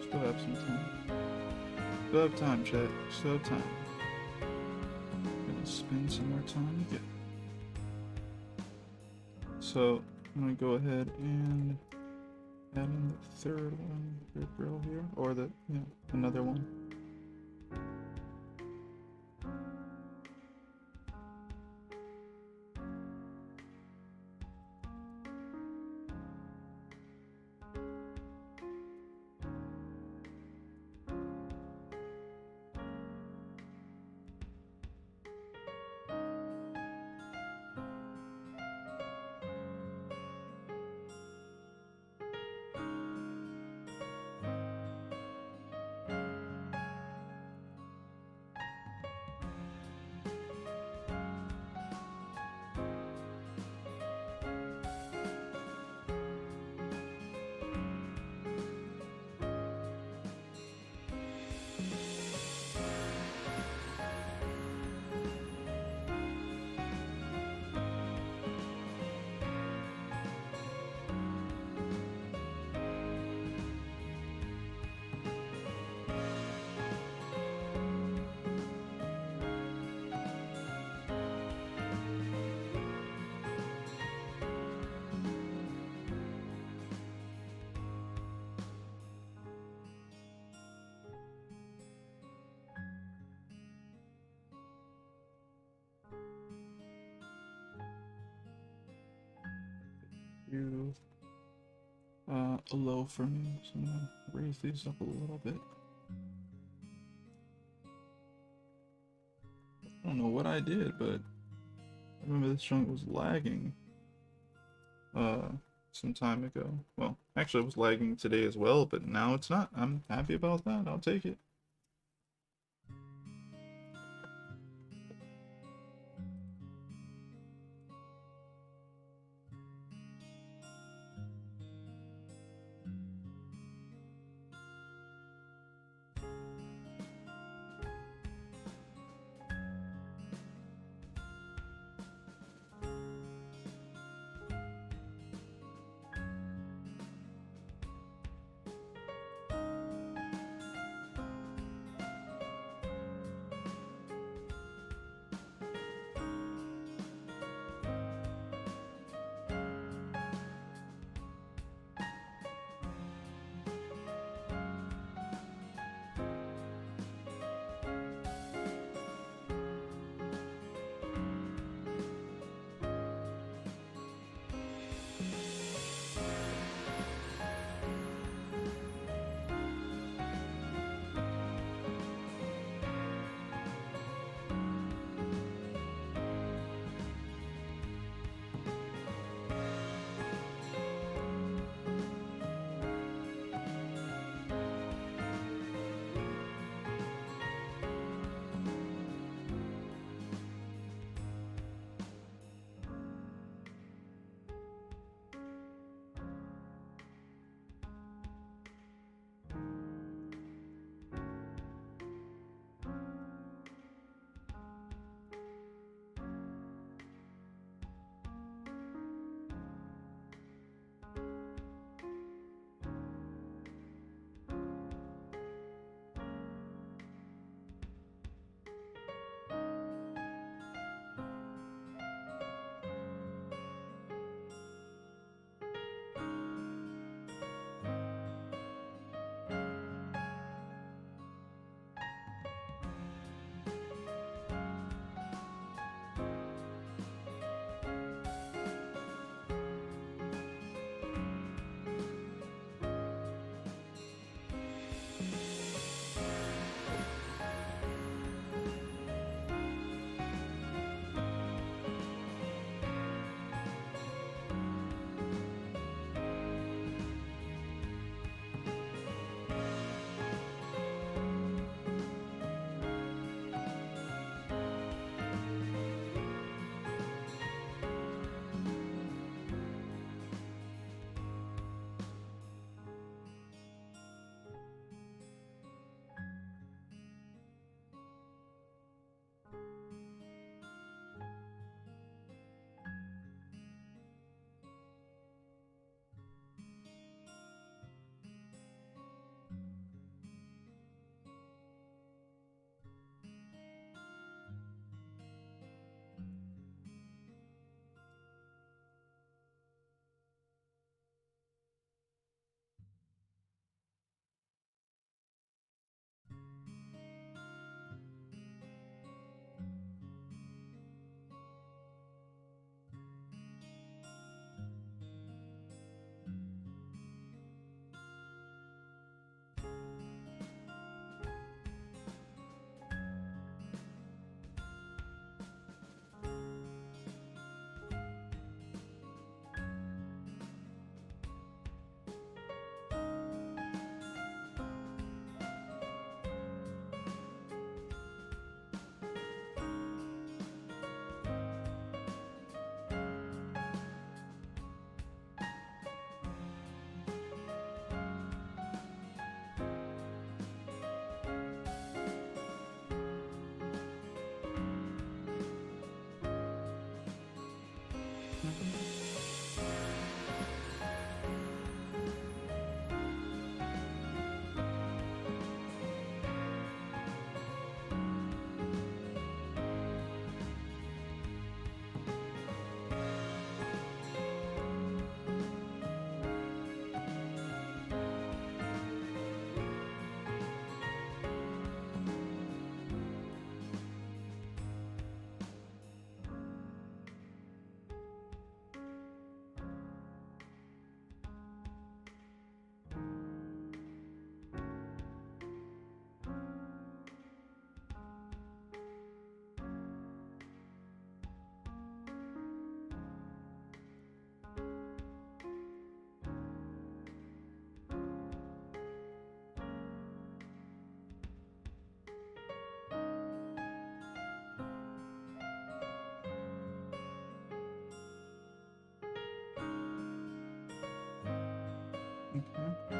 Still have some time. Still have time, chat. Still have time. Gonna spend some more time again. So I'm gonna go ahead and add in the third one, third grill here, or the another one. A low for me, so I'm gonna raise these up a little bit. I don't know what I did, but I remember this chunk was lagging some time ago. Well, actually it was lagging today as well, but now it's not. I'm happy about that. I'll take it. Okay.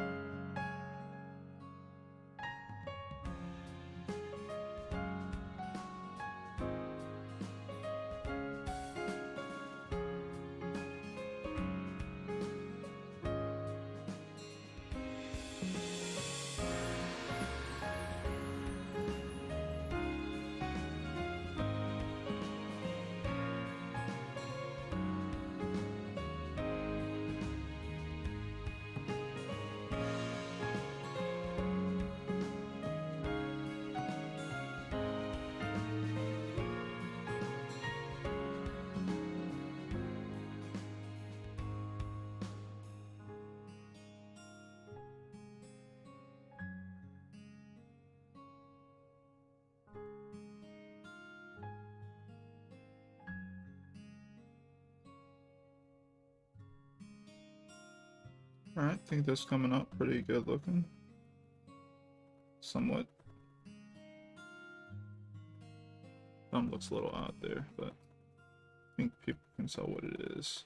Alright, I think that's coming up pretty good looking. Somewhat. Thumb looks a little out there, but I think people can tell what it is.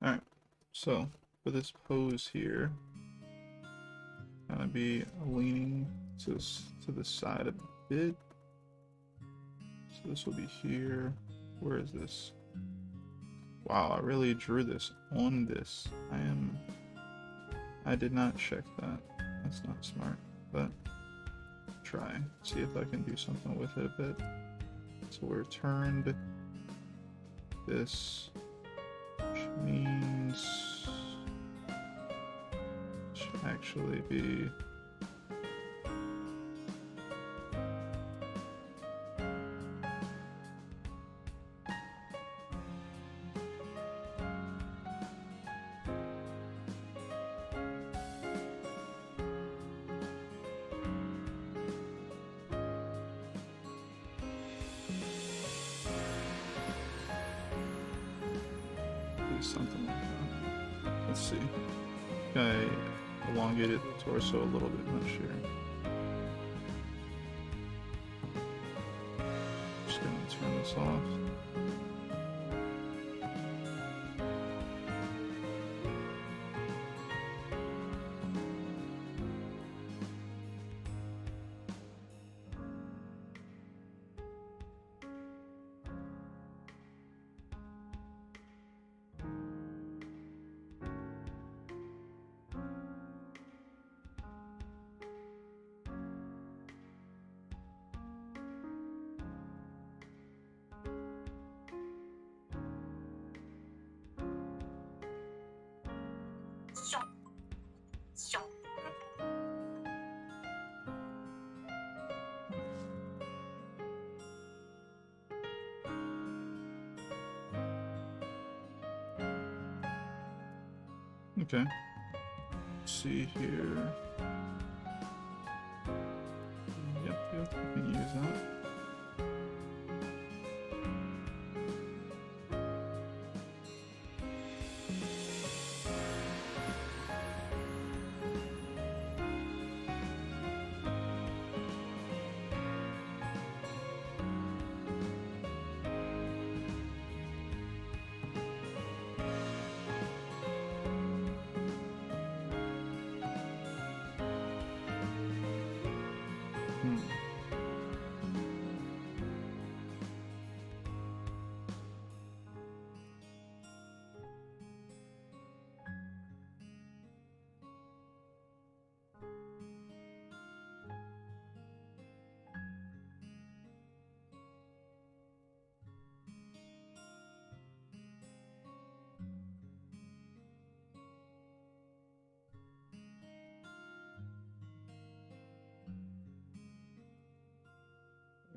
Alright, so for this pose here, I'm gonna be leaning to the side a bit. So this will be here. Where is this? Wow, I really drew this on this. I did not check that. That's not smart, but try. See if I can do something with it a bit. So we're turned this, which means should actually be something like that. Let's see. I elongated the torso a little bit much here. Just gonna turn this off. Okay. Let's see here. Yep, we can use that.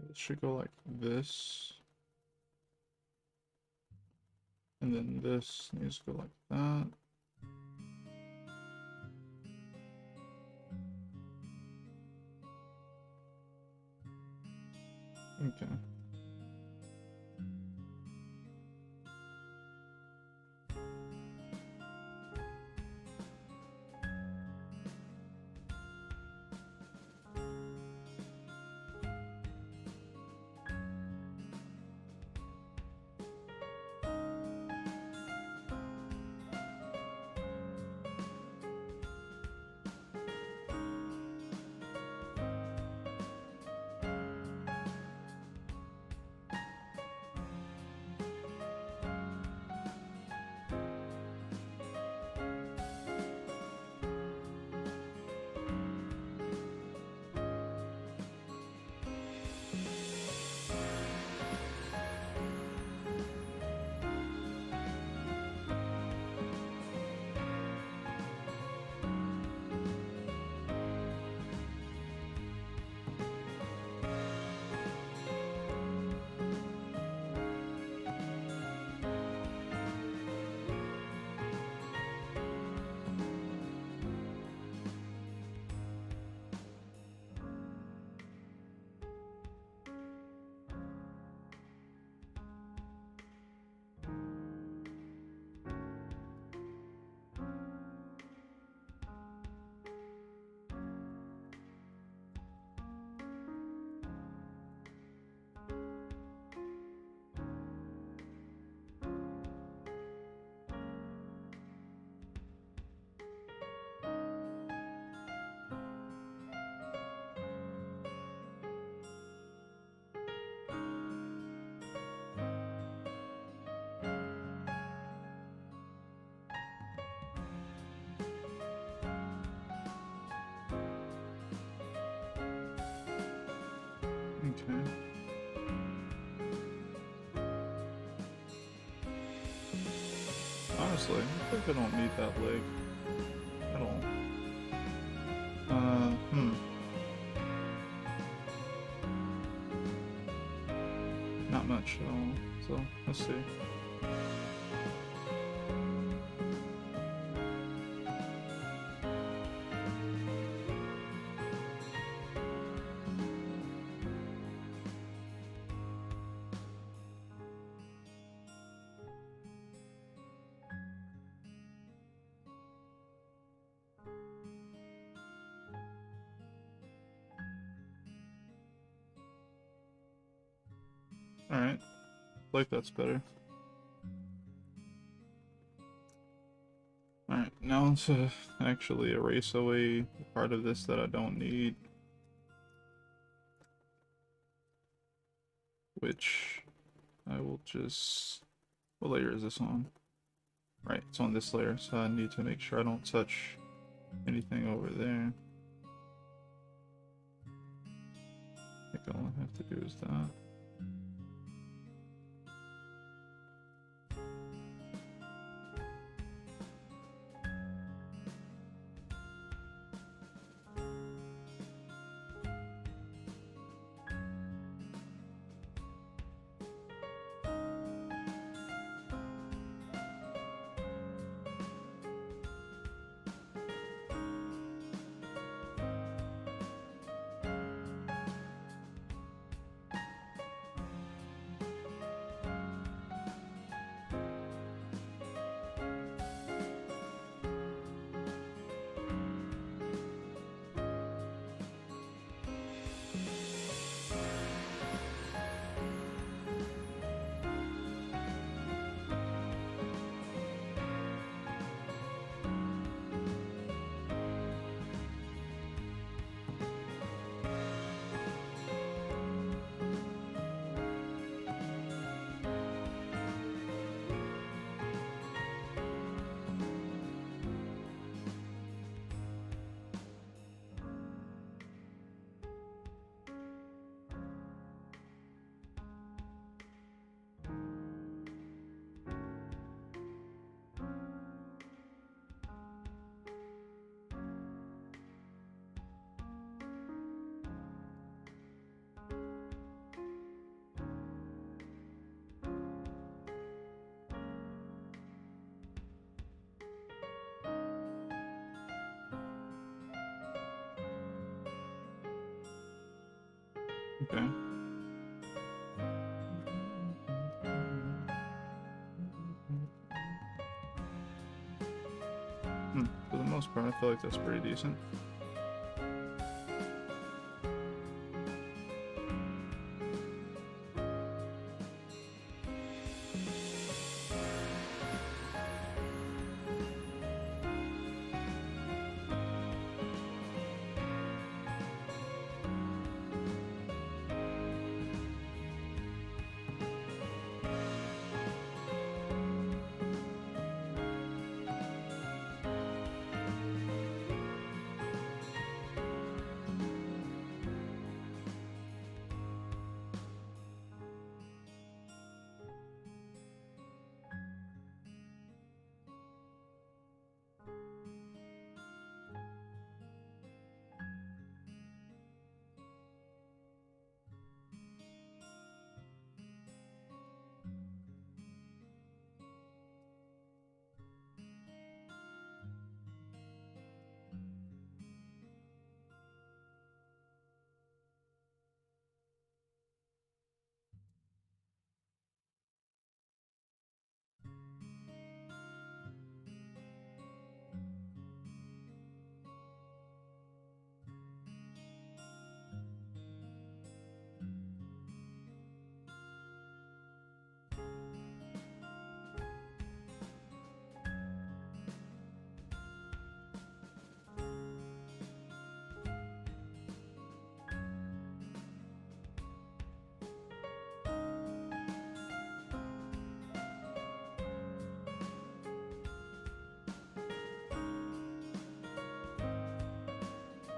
It should go like this. And then this needs to go like that. Okay. this leg. I think I don't need that leg at all. Not much at all, so let's see. Alright, like that's better. Alright, now to actually erase away the part of this that I don't need. Which I will just... What layer is this on? Right, it's on this layer, so I need to make sure I don't touch anything over there. I think all I have to do is that. Okay. For the most part, I feel like that's pretty decent.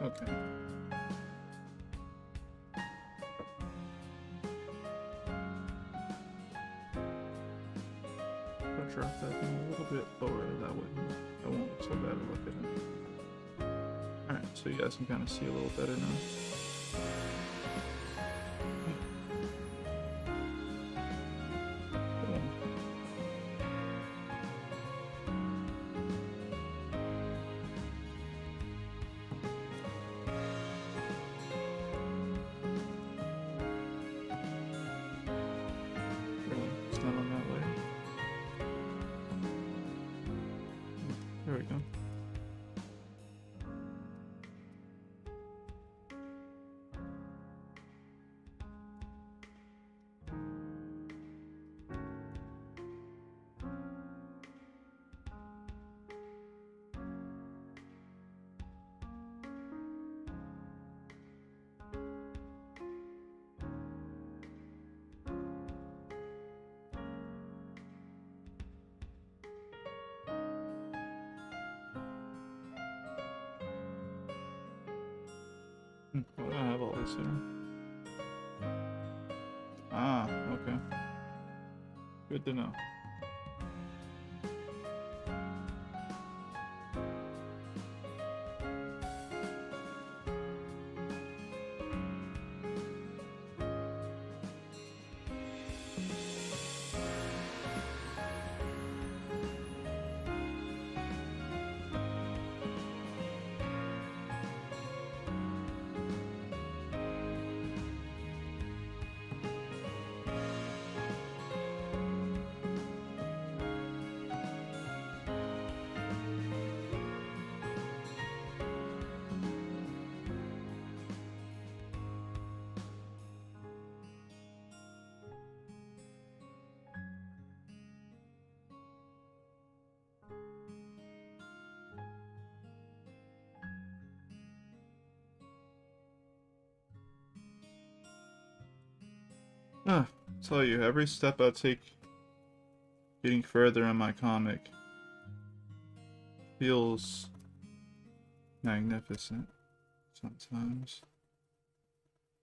Okay. I'll drop that in a little bit lower, that won't look so bad to look at it. Alright, so you guys can kind of see a little better now. There we go. Why do I have all this here? Ah, okay. Good to know. Tell you, every step I take getting further in my comic feels magnificent sometimes.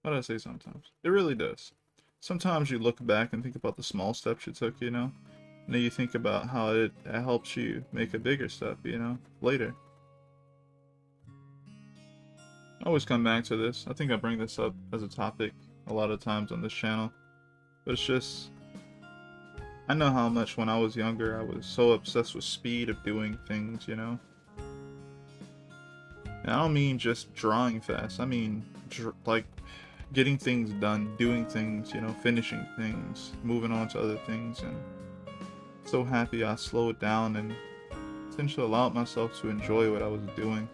Why do I say sometimes? It really does. Sometimes you look back and think about the small steps you took, you know? And then you think about how it helps you make a bigger step, you know, later. I always come back to this. I think I bring this up as a topic a lot of times on this channel. But it's just, I know how much when I was younger I was so obsessed with speed of doing things, you know? And I don't mean just drawing fast. I mean, like, getting things done, doing things, you know, finishing things, moving on to other things. And so happy I slowed down and essentially allowed myself to enjoy what I was doing.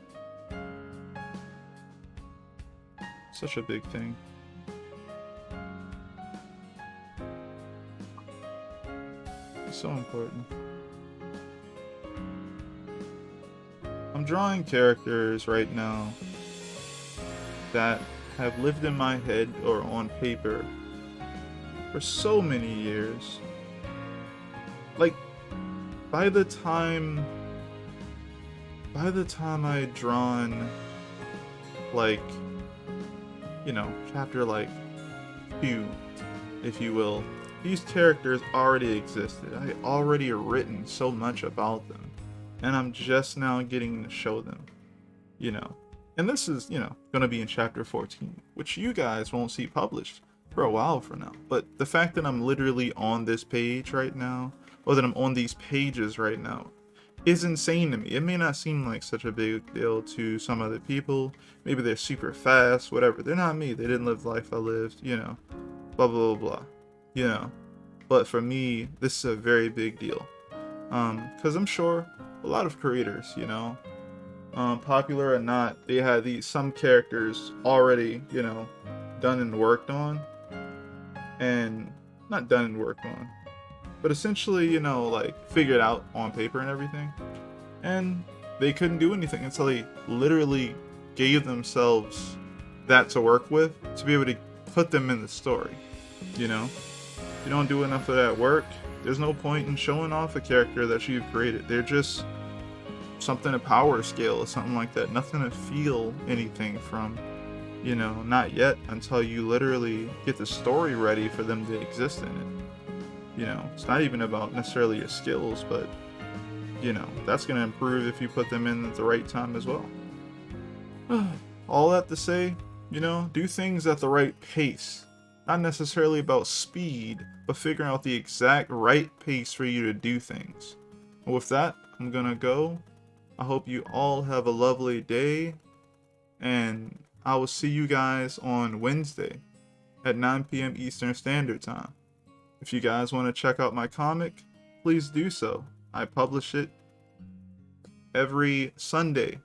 Such a big thing. It's so important. I'm drawing characters right now that have lived in my head or on paper for so many years. Like, by the time I had drawn, like, you know, chapter like 2, if you will, these characters already existed. I had already written so much about them, and I'm just now getting to show them, you know. And this is, you know, going to be in chapter 14, which you guys won't see published for a while from now. But the fact that I'm literally on this page right now, or that I'm on these pages right now, is insane to me. It may not seem like such a big deal to some other people. Maybe they're super fast, whatever. They're not me. They didn't live the life I lived, you know, blah, blah, blah, blah, you know. But for me, this is a very big deal. Because I'm sure a lot of creators, you know, popular or not, they had some characters already, you know, done and worked on. And not done and worked on, but essentially, you know, like, figured out on paper and everything. And they couldn't do anything until they literally gave themselves that to work with to be able to put them in the story, you know? If you don't do enough of that work, there's no point in showing off a character that you've created. They're just something to power scale or something like that. Nothing to feel anything from, you know, not yet, until you literally get the story ready for them to exist in it. You know, it's not even about necessarily your skills, but you know, that's going to improve if you put them in at the right time as well. All that to say, you know, do things at the right pace. Not necessarily about speed, but figuring out the exact right pace for you to do things. With that, I'm gonna go. I hope you all have a lovely day, and I will see you guys on Wednesday at 9 p.m. Eastern Standard Time. If you guys want to check out my comic, please do so. I publish it every Sunday,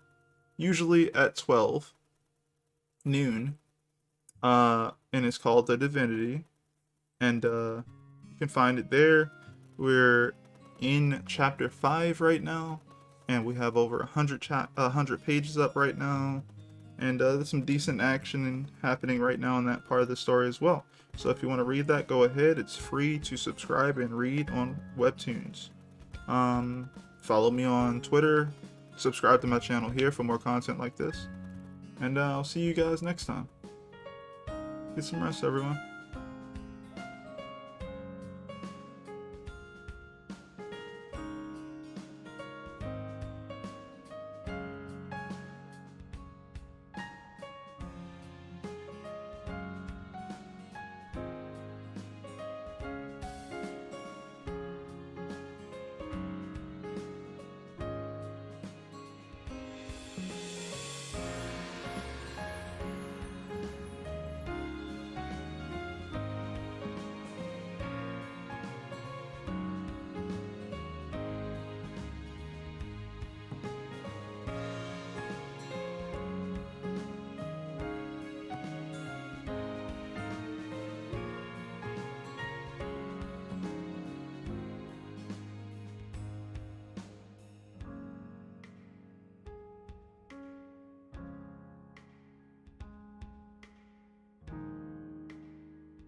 usually at 12 noon, and it's called The Divinity, and you can find it there. We're in chapter 5 right now, and we have over 100 pages up right now, and there's some decent action happening right now in that part of the story as well. So if you want to read that, go ahead. It's free to subscribe and read on webtoons. Follow me on Twitter, subscribe to my channel here for more content like this, and I'll see you guys next time. Get some rest, everyone.